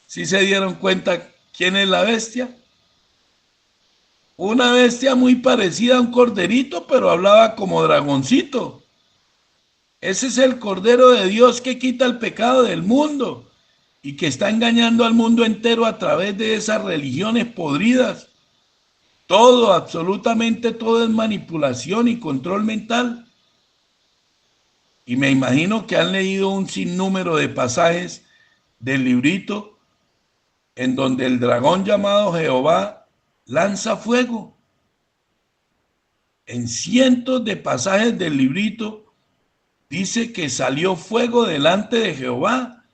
[SPEAKER 1] ¿Sí se dieron cuenta quién es la bestia? Una bestia muy parecida a un corderito, pero hablaba como dragoncito. Ese es el Cordero de Dios que quita el pecado del mundo y que está engañando al mundo entero a través de esas religiones podridas. Todo, absolutamente todo es manipulación y control mental. Y me imagino que han leído un sinnúmero de pasajes del librito en donde el dragón llamado Jehová lanza fuego. En cientos de pasajes del librito dice que salió fuego delante de Jehová.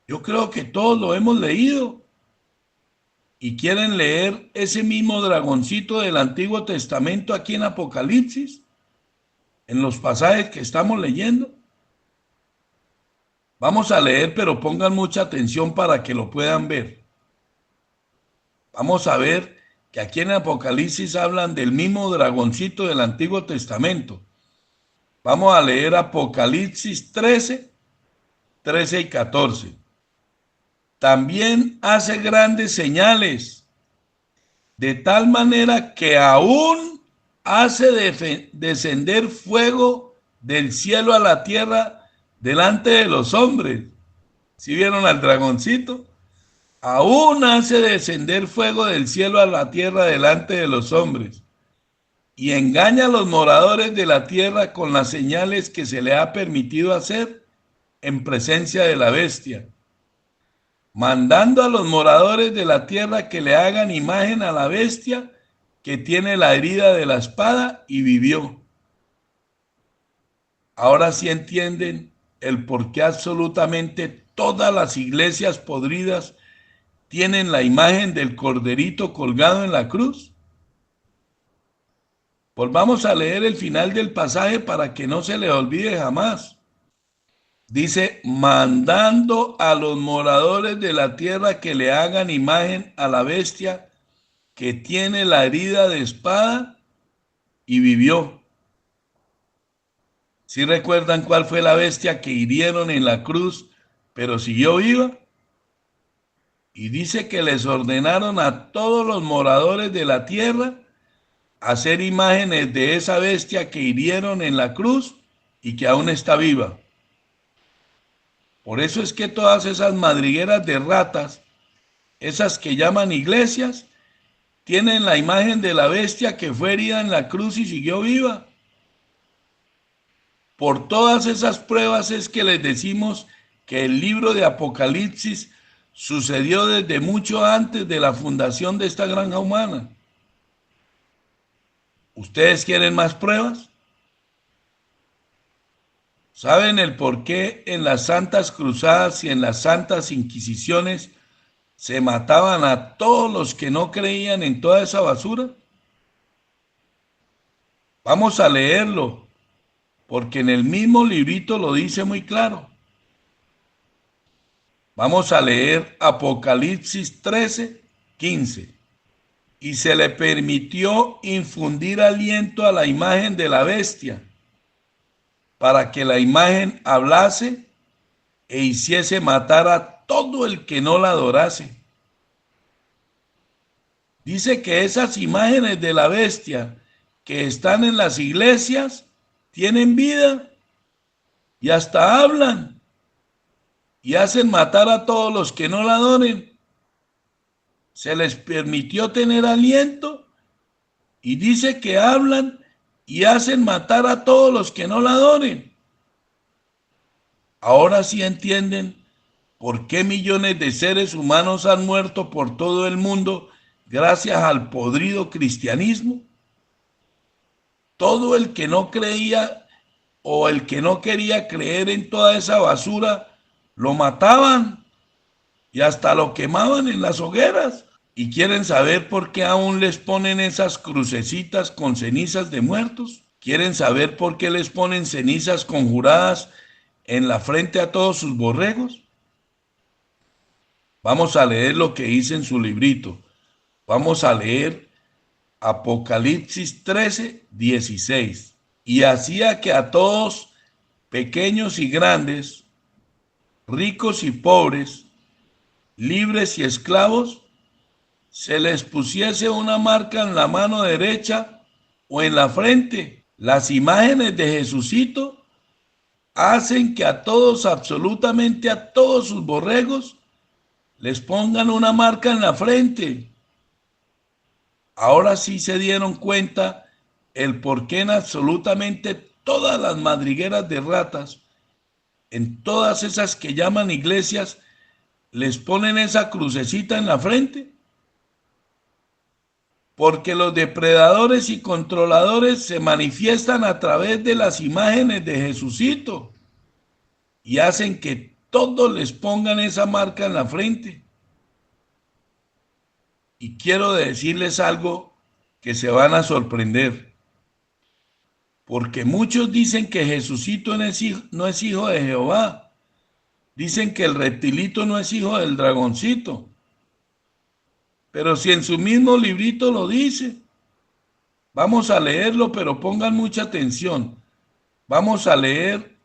[SPEAKER 1] Yo creo que todos lo hemos leído. Y quieren leer ese mismo dragoncito del Antiguo Testamento aquí en Apocalipsis, en los pasajes que estamos leyendo. Vamos a leer, pero pongan mucha atención para que lo puedan ver. Vamos a ver que aquí en Apocalipsis hablan del mismo dragoncito del Antiguo Testamento. Vamos a leer Apocalipsis 13, 13 y 14. También hace grandes señales, de tal manera que aún hace descender fuego del cielo a la tierra delante de los hombres. ¿Sí vieron al dragoncito? Aún hace descender fuego del cielo a la tierra delante de los hombres, y engaña a los moradores de la tierra con las señales que se le ha permitido hacer en presencia de la bestia, mandando a los moradores de la tierra que le hagan imagen a la bestia que tiene la herida de la espada y vivió. Ahora sí entienden el por qué absolutamente todas las iglesias podridas tienen la imagen del corderito colgado en la cruz. Volvamos a leer el final del pasaje para que no se le olvide jamás. Dice, mandando a los moradores de la tierra que le hagan imagen a la bestia que tiene la herida de espada y vivió. ¿Sí recuerdan cuál fue la bestia que hirieron en la cruz, pero siguió viva? Y dice que les ordenaron a todos los moradores de la tierra hacer imágenes de esa bestia que hirieron en la cruz y que aún está viva. Por eso es que todas esas madrigueras de ratas, esas que llaman iglesias, tienen la imagen de la bestia que fue herida en la cruz y siguió viva. Por todas esas pruebas es que les decimos que el libro de Apocalipsis sucedió desde mucho antes de la fundación de esta granja humana. ¿Ustedes quieren más pruebas? ¿Saben el por qué en las santas cruzadas y en las santas inquisiciones se mataban a todos los que no creían en toda esa basura? Vamos a leerlo, porque en el mismo librito lo dice muy claro. Vamos a leer Apocalipsis 13:15. Y se le permitió infundir aliento a la imagen de la bestia, para que la imagen hablase e hiciese matar a todo el que no la adorase. Dice que esas imágenes de la bestia que están en las iglesias tienen vida y hasta hablan y hacen matar a todos los que no la adoren. Se les permitió tener aliento y dice que hablan y hacen matar a todos los que no la adoren. Ahora sí entienden por qué millones de seres humanos han muerto por todo el mundo gracias al podrido cristianismo. Todo el que no creía o el que no quería creer en toda esa basura, lo mataban y hasta lo quemaban en las hogueras. ¿Y quieren saber por qué aún les ponen esas crucecitas con cenizas de muertos? ¿Quieren saber por qué les ponen cenizas conjuradas en la frente a todos sus borregos? Vamos a leer lo que dice en su librito. Vamos a leer Apocalipsis 13:16. Y hacía que a todos, pequeños y grandes, ricos y pobres, libres y esclavos, se les pusiese una marca en la mano derecha o en la frente. Las imágenes de Jesucito hacen que a todos, absolutamente a todos sus borregos, les pongan una marca en la frente. Ahora sí se dieron cuenta el por qué en absolutamente todas las madrigueras de ratas, en todas esas que llaman iglesias, les ponen esa crucecita en la frente. Porque los depredadores y controladores se manifiestan a través de las imágenes de Jesucito y hacen que todos les pongan esa marca en la frente. Y quiero decirles algo que se van a sorprender, porque muchos dicen que Jesucito no es hijo de Jehová, dicen que el reptilito no es hijo del dragoncito, pero si en su mismo librito lo dice. Vamos a leerlo, pero pongan mucha atención. Vamos a leer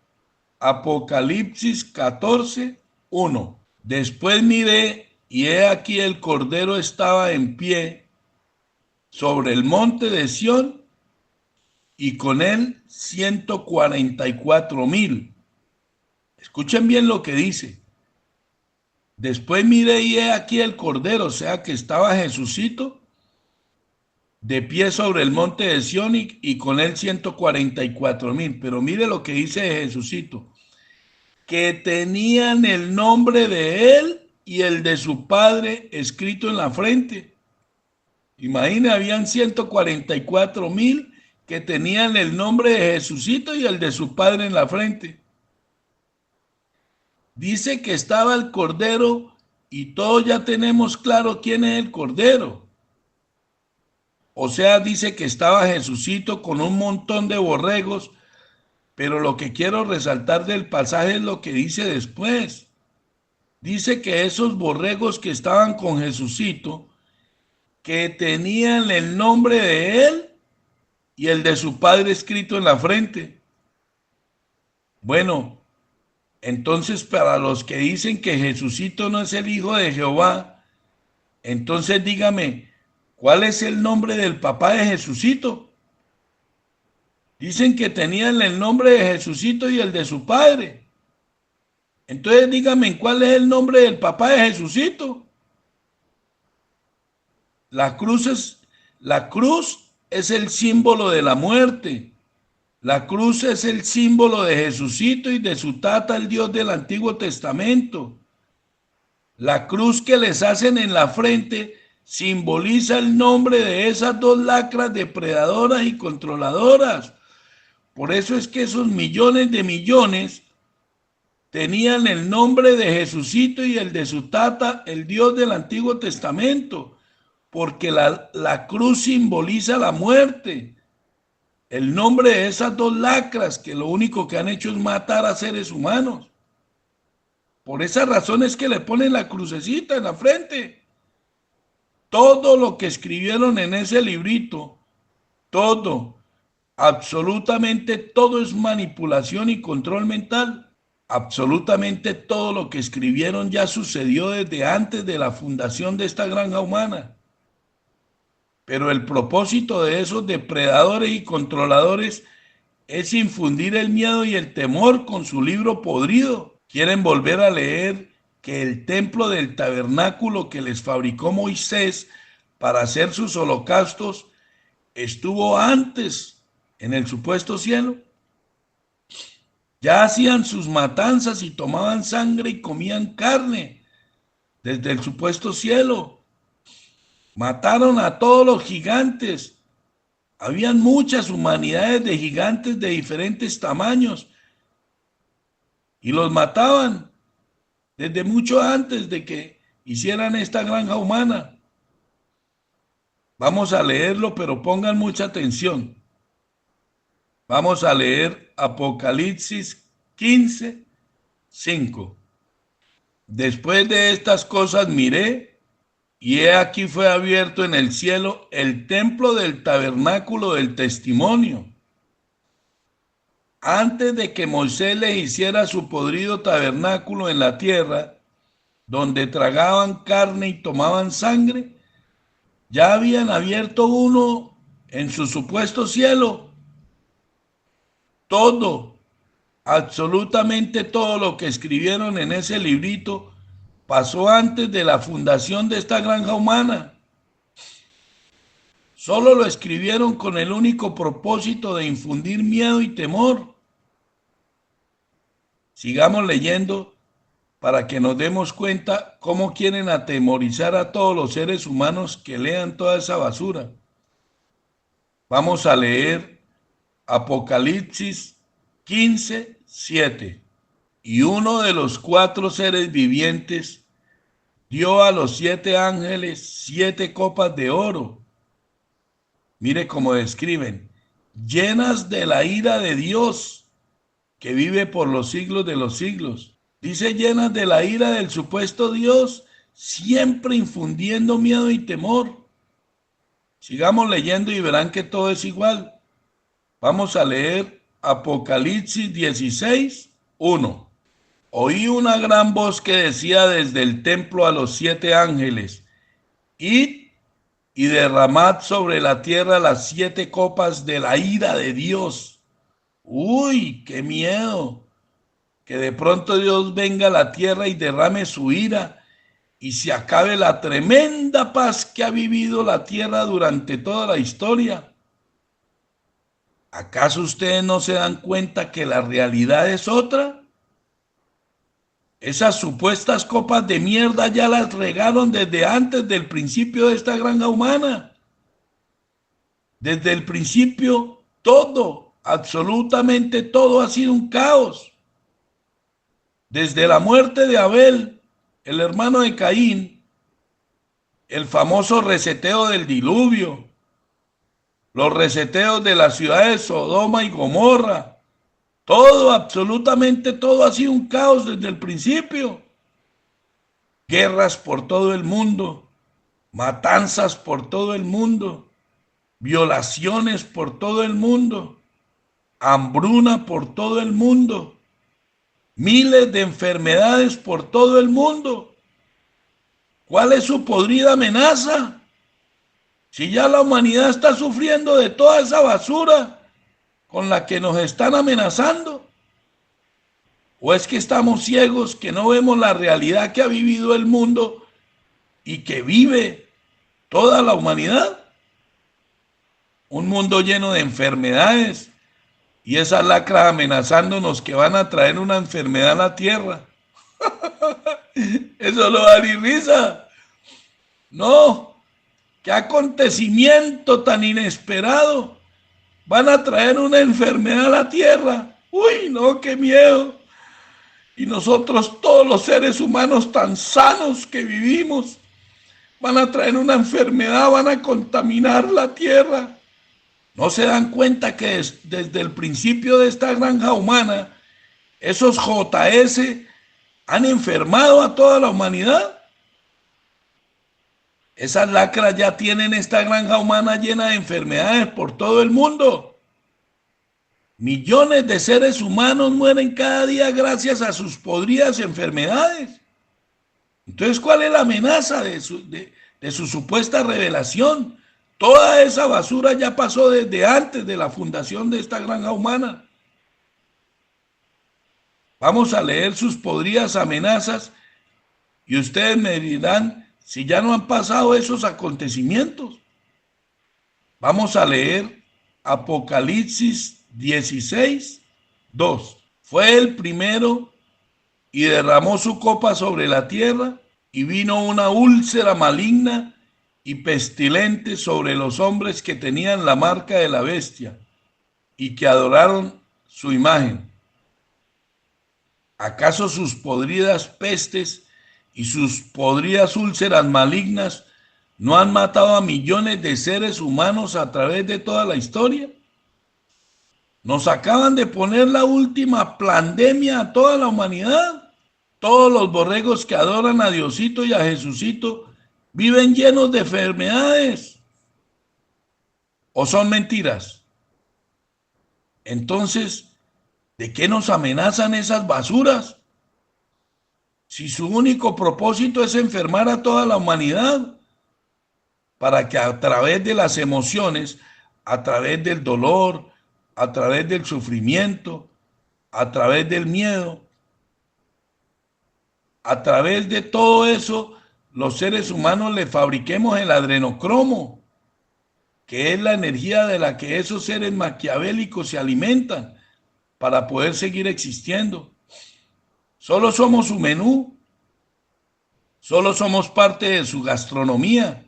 [SPEAKER 1] Apocalipsis 14:1. Después miré y he aquí el Cordero estaba en pie sobre el monte de Sión y con él 144,000. Escuchen bien lo que dice. Después miré y he aquí el Cordero, o sea que estaba Jesucito de pie sobre el monte de Sión y con él 144,000. Pero mire lo que dice Jesucito, que tenían el nombre de él y el de su padre escrito en la frente. Imagina, habían 144,000 que tenían el nombre de Jesucito y el de su padre en la frente. Dice que estaba el Cordero y todos ya tenemos claro quién es el Cordero. O sea, dice que estaba Jesucito con un montón de borregos Pero lo que quiero resaltar del pasaje es lo que dice después. Dice que esos borregos que estaban con Jesucito, que tenían el nombre de él y el de su padre escrito en la frente. Bueno, entonces para los que dicen que Jesucito no es el Hijo de Jehová, entonces dígame, ¿cuál es el nombre del papá de Jesucito? Dicen que tenían el nombre de Jesucito y el de su padre. Entonces dígame, ¿cuál es el nombre del papá de Jesucito? La cruz es el símbolo de la muerte. La cruz es el símbolo de Jesucito y de su tata, el Dios del Antiguo Testamento. La cruz que les hacen en la frente simboliza el nombre de esas dos lacras depredadoras y controladoras. Por eso es que esos millones de millones tenían el nombre de Jesucito y el de su tata, el Dios del Antiguo Testamento, porque la cruz simboliza la muerte. El nombre de esas dos lacras que lo único que han hecho es matar a seres humanos. Por esa razón es que le ponen la crucecita en la frente. Todo lo que escribieron en ese librito, todo, absolutamente todo es manipulación y control mental. Absolutamente todo lo que escribieron ya sucedió desde antes de la fundación de esta granja humana. Pero el propósito de esos depredadores y controladores es infundir el miedo y el temor con su libro podrido. Quieren volver a leer que el templo del tabernáculo que les fabricó Moisés para hacer sus holocaustos estuvo antes en el supuesto cielo. Ya hacían sus matanzas y tomaban sangre y comían carne desde el supuesto cielo. Mataron a todos los gigantes. Habían muchas humanidades de gigantes de diferentes tamaños y los mataban desde mucho antes de que hicieran esta granja humana. Vamos a leerlo, pero pongan mucha atención. Vamos a leer Apocalipsis 15, 5. Después de estas cosas miré, y he aquí fue abierto en el cielo el templo del tabernáculo del testimonio. Antes de que Moisés les hiciera su podrido tabernáculo en la tierra, donde tragaban carne y tomaban sangre, ya habían abierto uno en su supuesto cielo. Todo, absolutamente todo lo que escribieron en ese librito pasó antes de la fundación de esta granja humana. Solo lo escribieron con el único propósito de infundir miedo y temor. Sigamos leyendo para que nos demos cuenta cómo quieren atemorizar a todos los seres humanos que lean toda esa basura. Vamos a leer Apocalipsis 15, 7. Y uno de los 4 seres vivientes dio a los 7 ángeles 7 copas de oro. Mire cómo describen, llenas de la ira de Dios, que vive por los siglos de los siglos. Dice llenas de la ira del supuesto Dios, siempre infundiendo miedo y temor. Sigamos leyendo y verán que todo es igual. Vamos a leer Apocalipsis 16, 1. Oí una gran voz que decía desde el templo a los 7 ángeles, id y derramad sobre la tierra las 7 copas de la ira de Dios. Uy, qué miedo. Que de pronto Dios venga a la tierra y derrame su ira y se acabe la tremenda paz que ha vivido la tierra durante toda la historia. ¿Acaso ustedes no se dan cuenta que la realidad es otra? Esas supuestas copas de mierda ya las regaron desde antes del principio de esta granja humana. Desde el principio, todo, absolutamente todo ha sido un caos. Desde la muerte de Abel, el hermano de Caín, el famoso reseteo del diluvio, los reseteos de las ciudades de Sodoma y Gomorra, Todo, absolutamente todo ha sido un caos desde el principio. Guerras por todo el mundo, matanzas por todo el mundo, violaciones por todo el mundo, hambruna por todo el mundo, miles de enfermedades por todo el mundo. ¿Cuál es su podrida amenaza? Si ya la humanidad está sufriendo de toda esa basura con la que nos están amenazando. ¿O es que estamos ciegos, que no vemos la realidad que ha vivido el mundo y que vive toda la humanidad? Un mundo lleno de enfermedades y esas lacras amenazándonos que van a traer una enfermedad a la tierra. Eso no da ni risa. No, qué acontecimiento tan inesperado. Van a traer una enfermedad a la tierra. Uy, no, qué miedo. Y nosotros, todos los seres humanos tan sanos que vivimos, van a traer una enfermedad, van a contaminar la tierra. ¿No se dan cuenta que desde el principio de esta granja humana, esos JS han enfermado a toda la humanidad? Esas lacras ya tienen esta granja humana llena de enfermedades por todo el mundo. Millones de seres humanos mueren cada día gracias a sus podridas enfermedades. Entonces, ¿cuál es la amenaza de su supuesta revelación? Toda esa basura ya pasó desde antes de la fundación de esta granja humana. Vamos a leer sus podridas amenazas y ustedes me dirán si ya no han pasado esos acontecimientos. Vamos a leer Apocalipsis 16, 2. Fue el primero y derramó su copa sobre la tierra, y vino una úlcera maligna y pestilente sobre los hombres que tenían la marca de la bestia y que adoraron su imagen. ¿Acaso sus podridas pestes y sus podridas úlceras malignas no han matado a millones de seres humanos a través de toda la historia? Nos acaban de poner la última pandemia a toda la humanidad. Todos los borregos que adoran a Diosito y a Jesucito viven llenos de enfermedades. ¿O son mentiras? Entonces, ¿de qué nos amenazan esas basuras? Si su único propósito es enfermar a toda la humanidad, para que a través de las emociones, a través del dolor, a través del sufrimiento, a través del miedo, a través de todo eso, los seres humanos le fabriquemos el adrenocromo, que es la energía de la que esos seres maquiavélicos se alimentan para poder seguir existiendo. Solo somos su menú, solo somos parte de su gastronomía,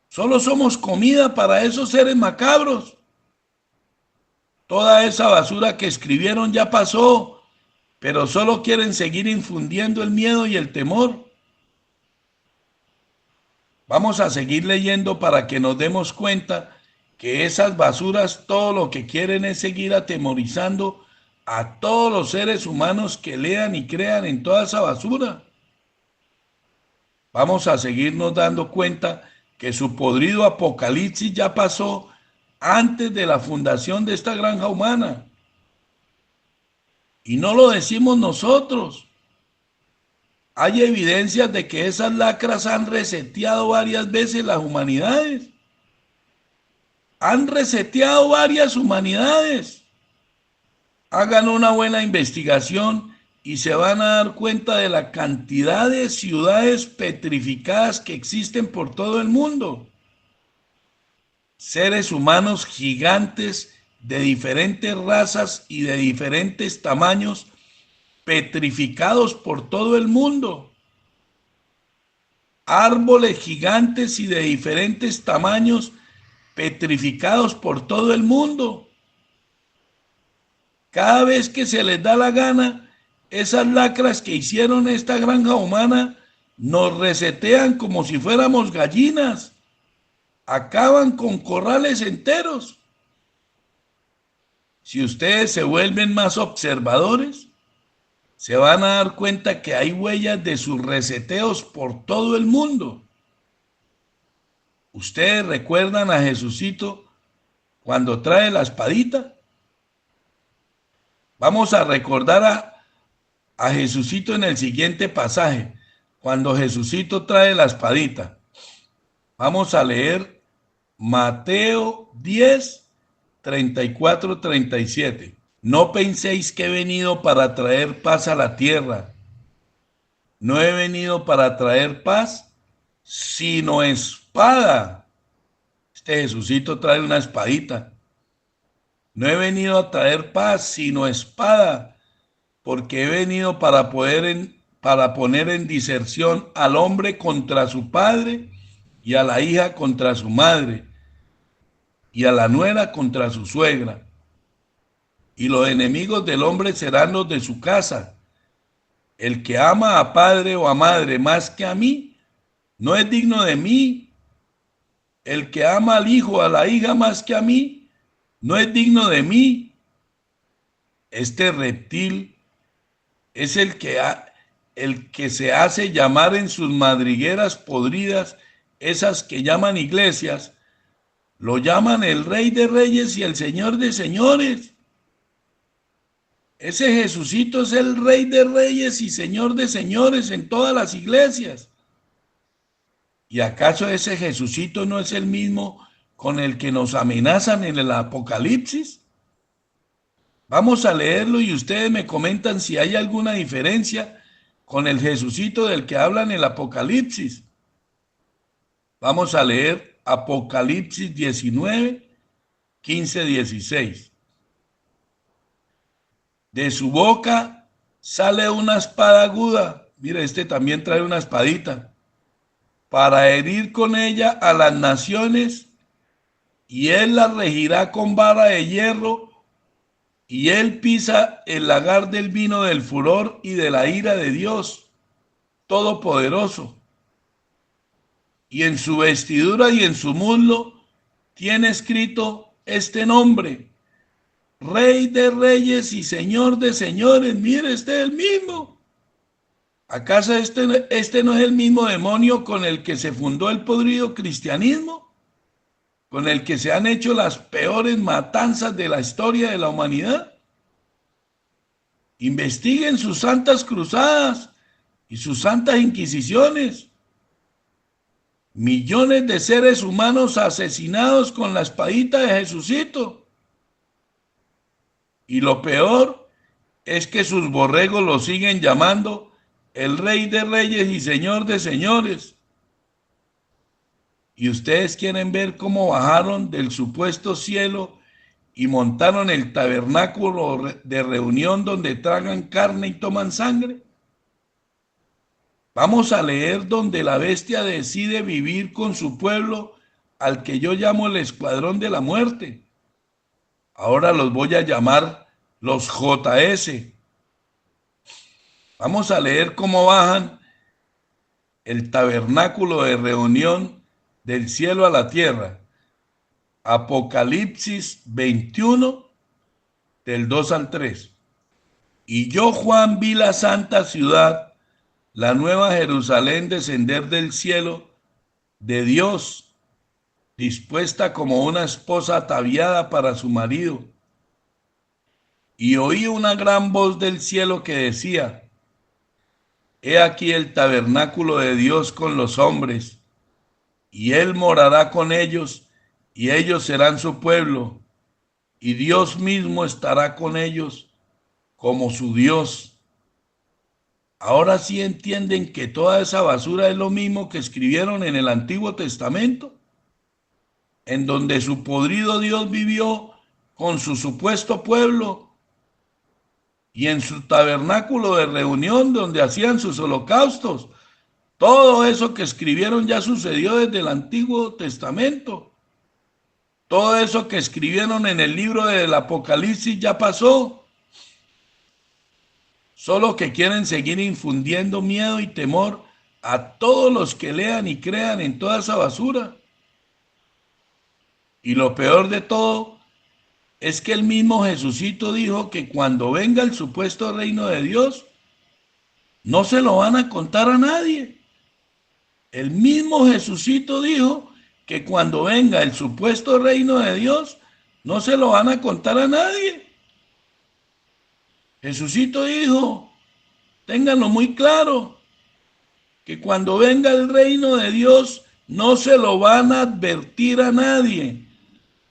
[SPEAKER 1] solo somos comida para esos seres macabros. Toda esa basura que escribieron ya pasó, pero solo quieren seguir infundiendo el miedo y el temor. Vamos a seguir leyendo para que nos demos cuenta que esas basuras todo lo que quieren es seguir atemorizando a todos los seres humanos que lean y crean en toda esa basura. Vamos a seguirnos dando cuenta que su podrido apocalipsis ya pasó antes de la fundación de esta granja humana. Y no lo decimos nosotros. Hay evidencias de que esas lacras han reseteado varias veces las humanidades. Han reseteado varias humanidades. Hagan una buena investigación y se van a dar cuenta de la cantidad de ciudades petrificadas que existen por todo el mundo. Seres humanos gigantes de diferentes razas y de diferentes tamaños, petrificados por todo el mundo. Árboles gigantes y de diferentes tamaños, petrificados por todo el mundo. Cada vez que se les da la gana, esas lacras que hicieron esta granja humana nos resetean como si fuéramos gallinas. Acaban con corrales enteros. Si ustedes se vuelven más observadores, se van a dar cuenta que hay huellas de sus reseteos por todo el mundo. ¿Ustedes recuerdan a Jesucito cuando trae la espadita? Vamos a recordar a Jesucito en el siguiente pasaje, cuando Jesucito trae la espadita. Vamos a leer Mateo 10, 34, 37. No penséis que he venido para traer paz a la tierra. No he venido para traer paz, sino espada. Este Jesucito trae una espadita. No he venido a traer paz, sino espada, porque he venido para poner en diserción al hombre contra su padre y a la hija contra su madre y a la nuera contra su suegra. Y los enemigos del hombre serán los de su casa. El que ama a padre o a madre más que a mí, no es digno de mí. El que ama al hijo o a la hija más que a mí, no es digno de mí. Este reptil es el que se hace llamar en sus madrigueras podridas, esas que llaman iglesias, lo llaman el Rey de Reyes y el Señor de Señores. Ese Jesucito es el Rey de Reyes y Señor de Señores en todas las iglesias. ¿Y acaso ese Jesucito no es el mismo con el que nos amenazan en el Apocalipsis? Vamos a leerlo y ustedes me comentan si hay alguna diferencia con el Jesucito del que habla en el Apocalipsis. Vamos a leer Apocalipsis 19, 15, 16. De su boca sale una espada aguda. Mira, este también trae una espadita. Para herir con ella a las naciones, y él las regirá con vara de hierro, y él pisa el lagar del vino del furor y de la ira de Dios Todopoderoso. Y en su vestidura y en su muslo tiene escrito este nombre: Rey de Reyes y Señor de Señores. Mire, este es el mismo. ¿Acaso este no es el mismo demonio con el que se fundó el podrido cristianismo? ¿Con el que se han hecho las peores matanzas de la historia de la humanidad? Investiguen sus santas cruzadas y sus santas inquisiciones. Millones de seres humanos asesinados con la espadita de Jesucito. Y lo peor es que sus borregos lo siguen llamando el Rey de Reyes y Señor de Señores. Y ustedes quieren ver cómo bajaron del supuesto cielo y montaron el tabernáculo de reunión donde tragan carne y toman sangre. Vamos a leer donde la bestia decide vivir con su pueblo, al que yo llamo el escuadrón de la muerte. Ahora los voy a llamar los JS. Vamos a leer cómo bajan el tabernáculo de reunión del cielo a la tierra. Apocalipsis 21, del 2 al 3. Y yo, Juan, vi la santa ciudad, la nueva Jerusalén, descender del cielo de Dios, dispuesta como una esposa ataviada para su marido. Y oí una gran voz del cielo que decía: He aquí el tabernáculo de Dios con los hombres, y él morará con ellos, y ellos serán su pueblo, y Dios mismo estará con ellos como su Dios. Ahora sí entienden que toda esa basura es lo mismo que escribieron en el Antiguo Testamento, en donde su podrido Dios vivió con su supuesto pueblo, y en su tabernáculo de reunión donde hacían sus holocaustos. Todo eso que escribieron ya sucedió desde el Antiguo Testamento. Todo eso que escribieron en el libro del Apocalipsis ya pasó. Solo que quieren seguir infundiendo miedo y temor a todos los que lean y crean en toda esa basura. Y lo peor de todo es que el mismo Jesucito dijo que cuando venga el supuesto reino de Dios, no se lo van a contar a nadie. El mismo Jesucito dijo que cuando venga el supuesto reino de Dios, no se lo van a contar a nadie. Jesucito dijo, ténganlo muy claro, que cuando venga el reino de Dios, no se lo van a advertir a nadie.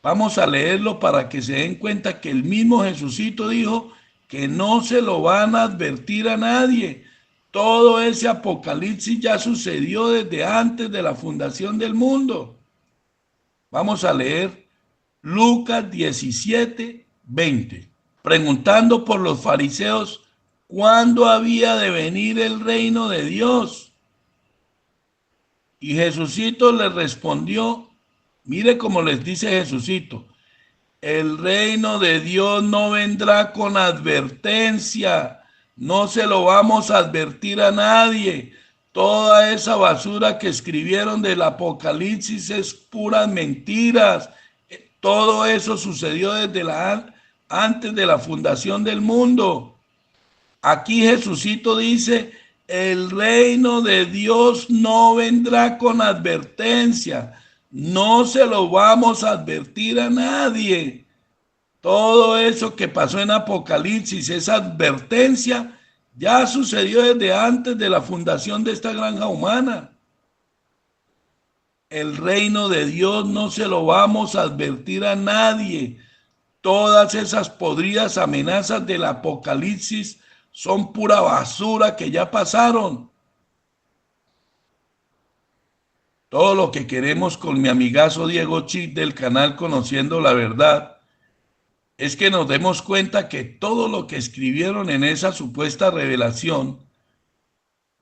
[SPEAKER 1] Vamos a leerlo para que se den cuenta que el mismo Jesucito dijo que no se lo van a advertir a nadie. Todo ese apocalipsis ya sucedió desde antes de la fundación del mundo. Vamos a leer Lucas 17, 20. Preguntando por los fariseos cuándo había de venir el reino de Dios. Y Jesucito les respondió, mire cómo les dice Jesucito, el reino de Dios no vendrá con advertencia, no se lo vamos a advertir a nadie. Toda esa basura que escribieron del Apocalipsis es puras mentiras. Todo eso sucedió antes de la fundación del mundo. Aquí Jesucito dice, el reino de Dios no vendrá con advertencia. No se lo vamos a advertir a nadie. Todo eso que pasó en Apocalipsis, esa advertencia, ya sucedió desde antes de la fundación de esta granja humana. El reino de Dios no se lo vamos a advertir a nadie. Todas esas podridas amenazas del Apocalipsis son pura basura que ya pasaron. Todo lo que queremos con mi amigazo Diego Chic del canal Conociendo la Verdad es que nos demos cuenta que todo lo que escribieron en esa supuesta revelación,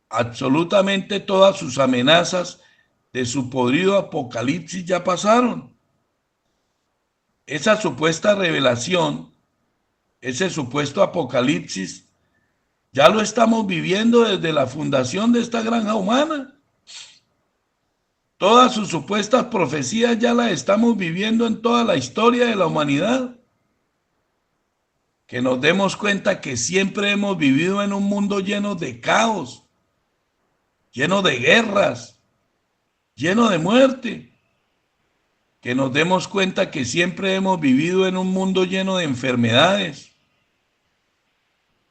[SPEAKER 1] absolutamente todas sus amenazas de su podrido Apocalipsis ya pasaron. Esa supuesta revelación, ese supuesto Apocalipsis, ya lo estamos viviendo desde la fundación de esta granja humana. Todas sus supuestas profecías ya las estamos viviendo en toda la historia de la humanidad. Que nos demos cuenta que siempre hemos vivido en un mundo lleno de caos, lleno de guerras, lleno de muerte. Que nos demos cuenta que siempre hemos vivido en un mundo lleno de enfermedades.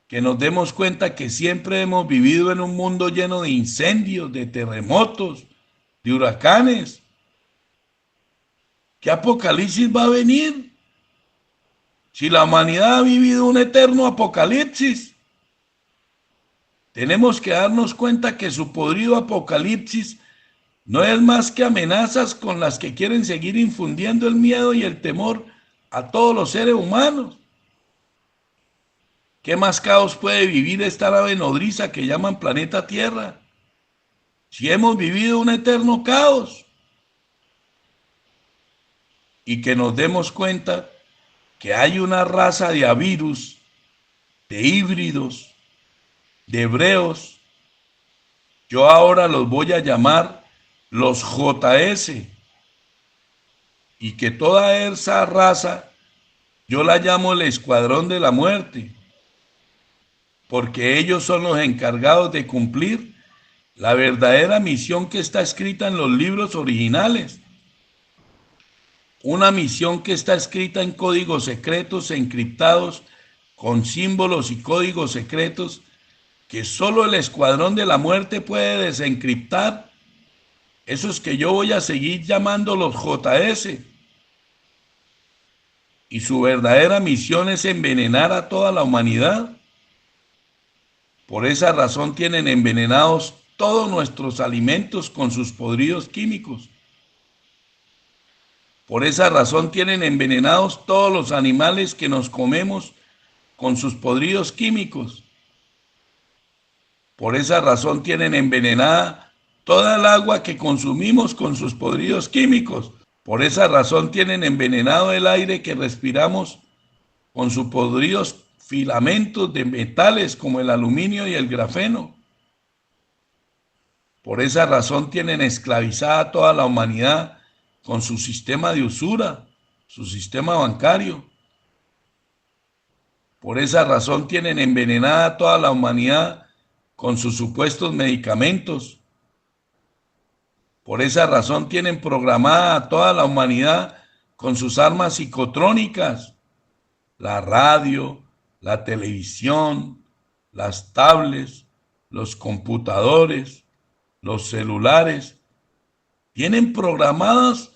[SPEAKER 1] Que nos demos cuenta que siempre hemos vivido en un mundo lleno de incendios, de terremotos, de huracanes. ¿Qué apocalipsis va a venir? Si la humanidad ha vivido un eterno apocalipsis, tenemos que darnos cuenta que su podrido apocalipsis no es más que amenazas con las que quieren seguir infundiendo el miedo y el temor a todos los seres humanos. ¿Qué más caos puede vivir esta nave nodriza que llaman planeta Tierra? Si hemos vivido un eterno caos. Y que nos demos cuenta que hay una raza de avirus, de híbridos, de hebreos. Yo ahora los voy a llamar los JS. Y que toda esa raza yo la llamo el escuadrón de la muerte. Porque ellos son los encargados de cumplir la verdadera misión que está escrita en los libros originales. Una misión que está escrita en códigos secretos e encriptados con símbolos y códigos secretos que solo el escuadrón de la muerte puede desencriptar. Esos que yo voy a seguir llamando los JS. Y su verdadera misión es envenenar a toda la humanidad. Por esa razón tienen envenenados todos nuestros alimentos con sus podridos químicos. Por esa razón tienen envenenados todos los animales que nos comemos con sus podridos químicos. Por esa razón tienen envenenada toda el agua que consumimos con sus podridos químicos. Por esa razón tienen envenenado el aire que respiramos con sus podridos filamentos de metales como el aluminio y el grafeno. Por esa razón tienen esclavizada a toda la humanidad con su sistema de usura, su sistema bancario. Por esa razón tienen envenenada a toda la humanidad con sus supuestos medicamentos. Por esa razón tienen programada a toda la humanidad con sus armas psicotrónicas, la radio, la televisión, las tablets, los computadores, los celulares. Tienen programados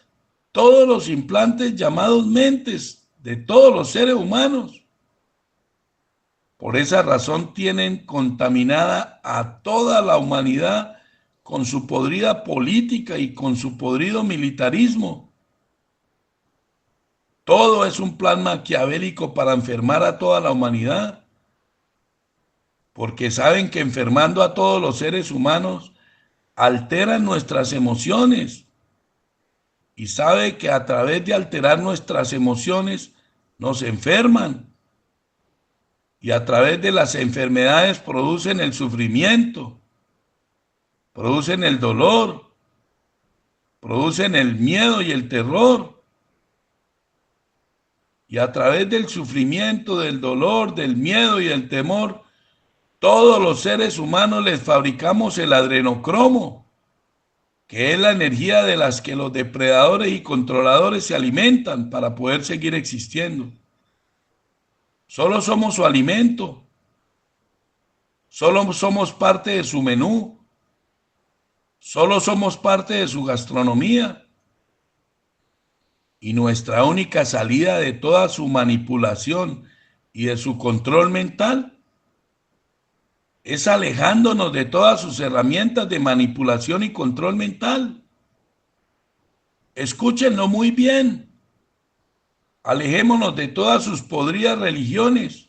[SPEAKER 1] todos los implantes llamados mentes de todos los seres humanos. Por esa razón tienen contaminada a toda la humanidad con su podrida política y con su podrido militarismo. Todo es un plan maquiavélico para enfermar a toda la humanidad, porque saben que enfermando a todos los seres humanos alteran nuestras emociones, y sabe que a través de alterar nuestras emociones nos enferman, y a través de las enfermedades producen el sufrimiento, producen el dolor, producen el miedo y el terror. Y a través del sufrimiento, del dolor, del miedo y del temor, todos los seres humanos les fabricamos el adrenocromo, que es la energía de las que los depredadores y controladores se alimentan para poder seguir existiendo. Solo somos su alimento, solo somos parte de su menú, solo somos parte de su gastronomía. Y nuestra única salida de toda su manipulación y de su control mental es alejándonos de todas sus herramientas de manipulación y control mental. Escúchenlo muy bien. Alejémonos de todas sus podridas religiones.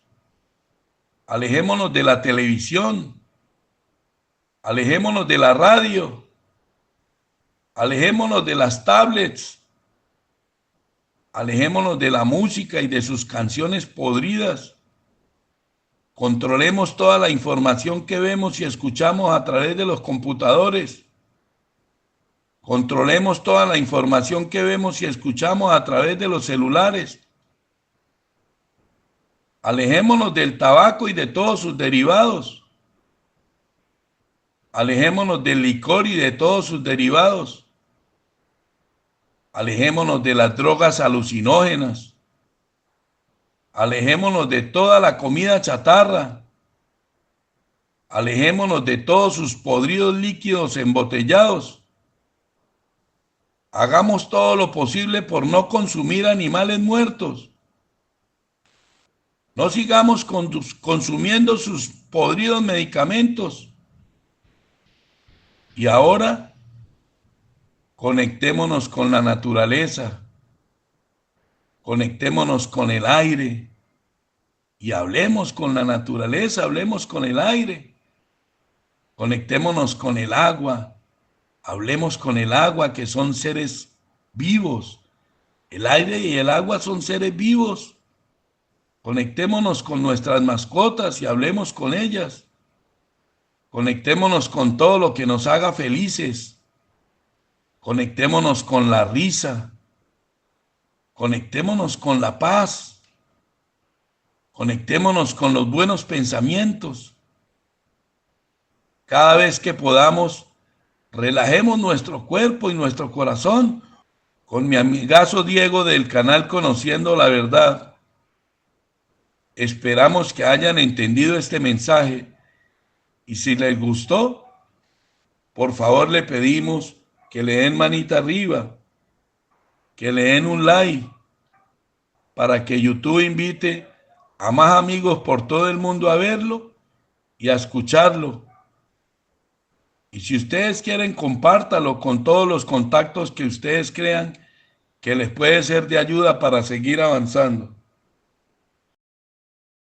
[SPEAKER 1] Alejémonos de la televisión. Alejémonos de la radio. Alejémonos de las tablets. Alejémonos de la música y de sus canciones podridas. Controlemos toda la información que vemos y escuchamos a través de los computadores. Controlemos toda la información que vemos y escuchamos a través de los celulares. Alejémonos del tabaco y de todos sus derivados. Alejémonos del licor y de todos sus derivados. Alejémonos de las drogas alucinógenas. Alejémonos de toda la comida chatarra. Alejémonos de todos sus podridos líquidos embotellados. Hagamos todo lo posible por no consumir animales muertos. No sigamos consumiendo sus podridos medicamentos. Y ahora, conectémonos con la naturaleza. Conectémonos con el aire. Y hablemos con la naturaleza, hablemos con el aire. Conectémonos con el agua. Hablemos con el agua, que son seres vivos. El aire y el agua son seres vivos. Conectémonos con nuestras mascotas y hablemos con ellas. Conectémonos con todo lo que nos haga felices. Conectémonos con la risa. Conectémonos con la paz. Conectémonos con los buenos pensamientos. Cada vez que podamos, relajemos nuestro cuerpo y nuestro corazón. Con mi amigazo Diego del canal Conociendo la Verdad. Esperamos que hayan entendido este mensaje y si les gustó, por favor le pedimos que le den manita arriba, que le den un like para que YouTube invite a más amigos por todo el mundo a verlo y a escucharlo. Y si ustedes quieren, compártalo con todos los contactos que ustedes crean que les puede ser de ayuda para seguir avanzando.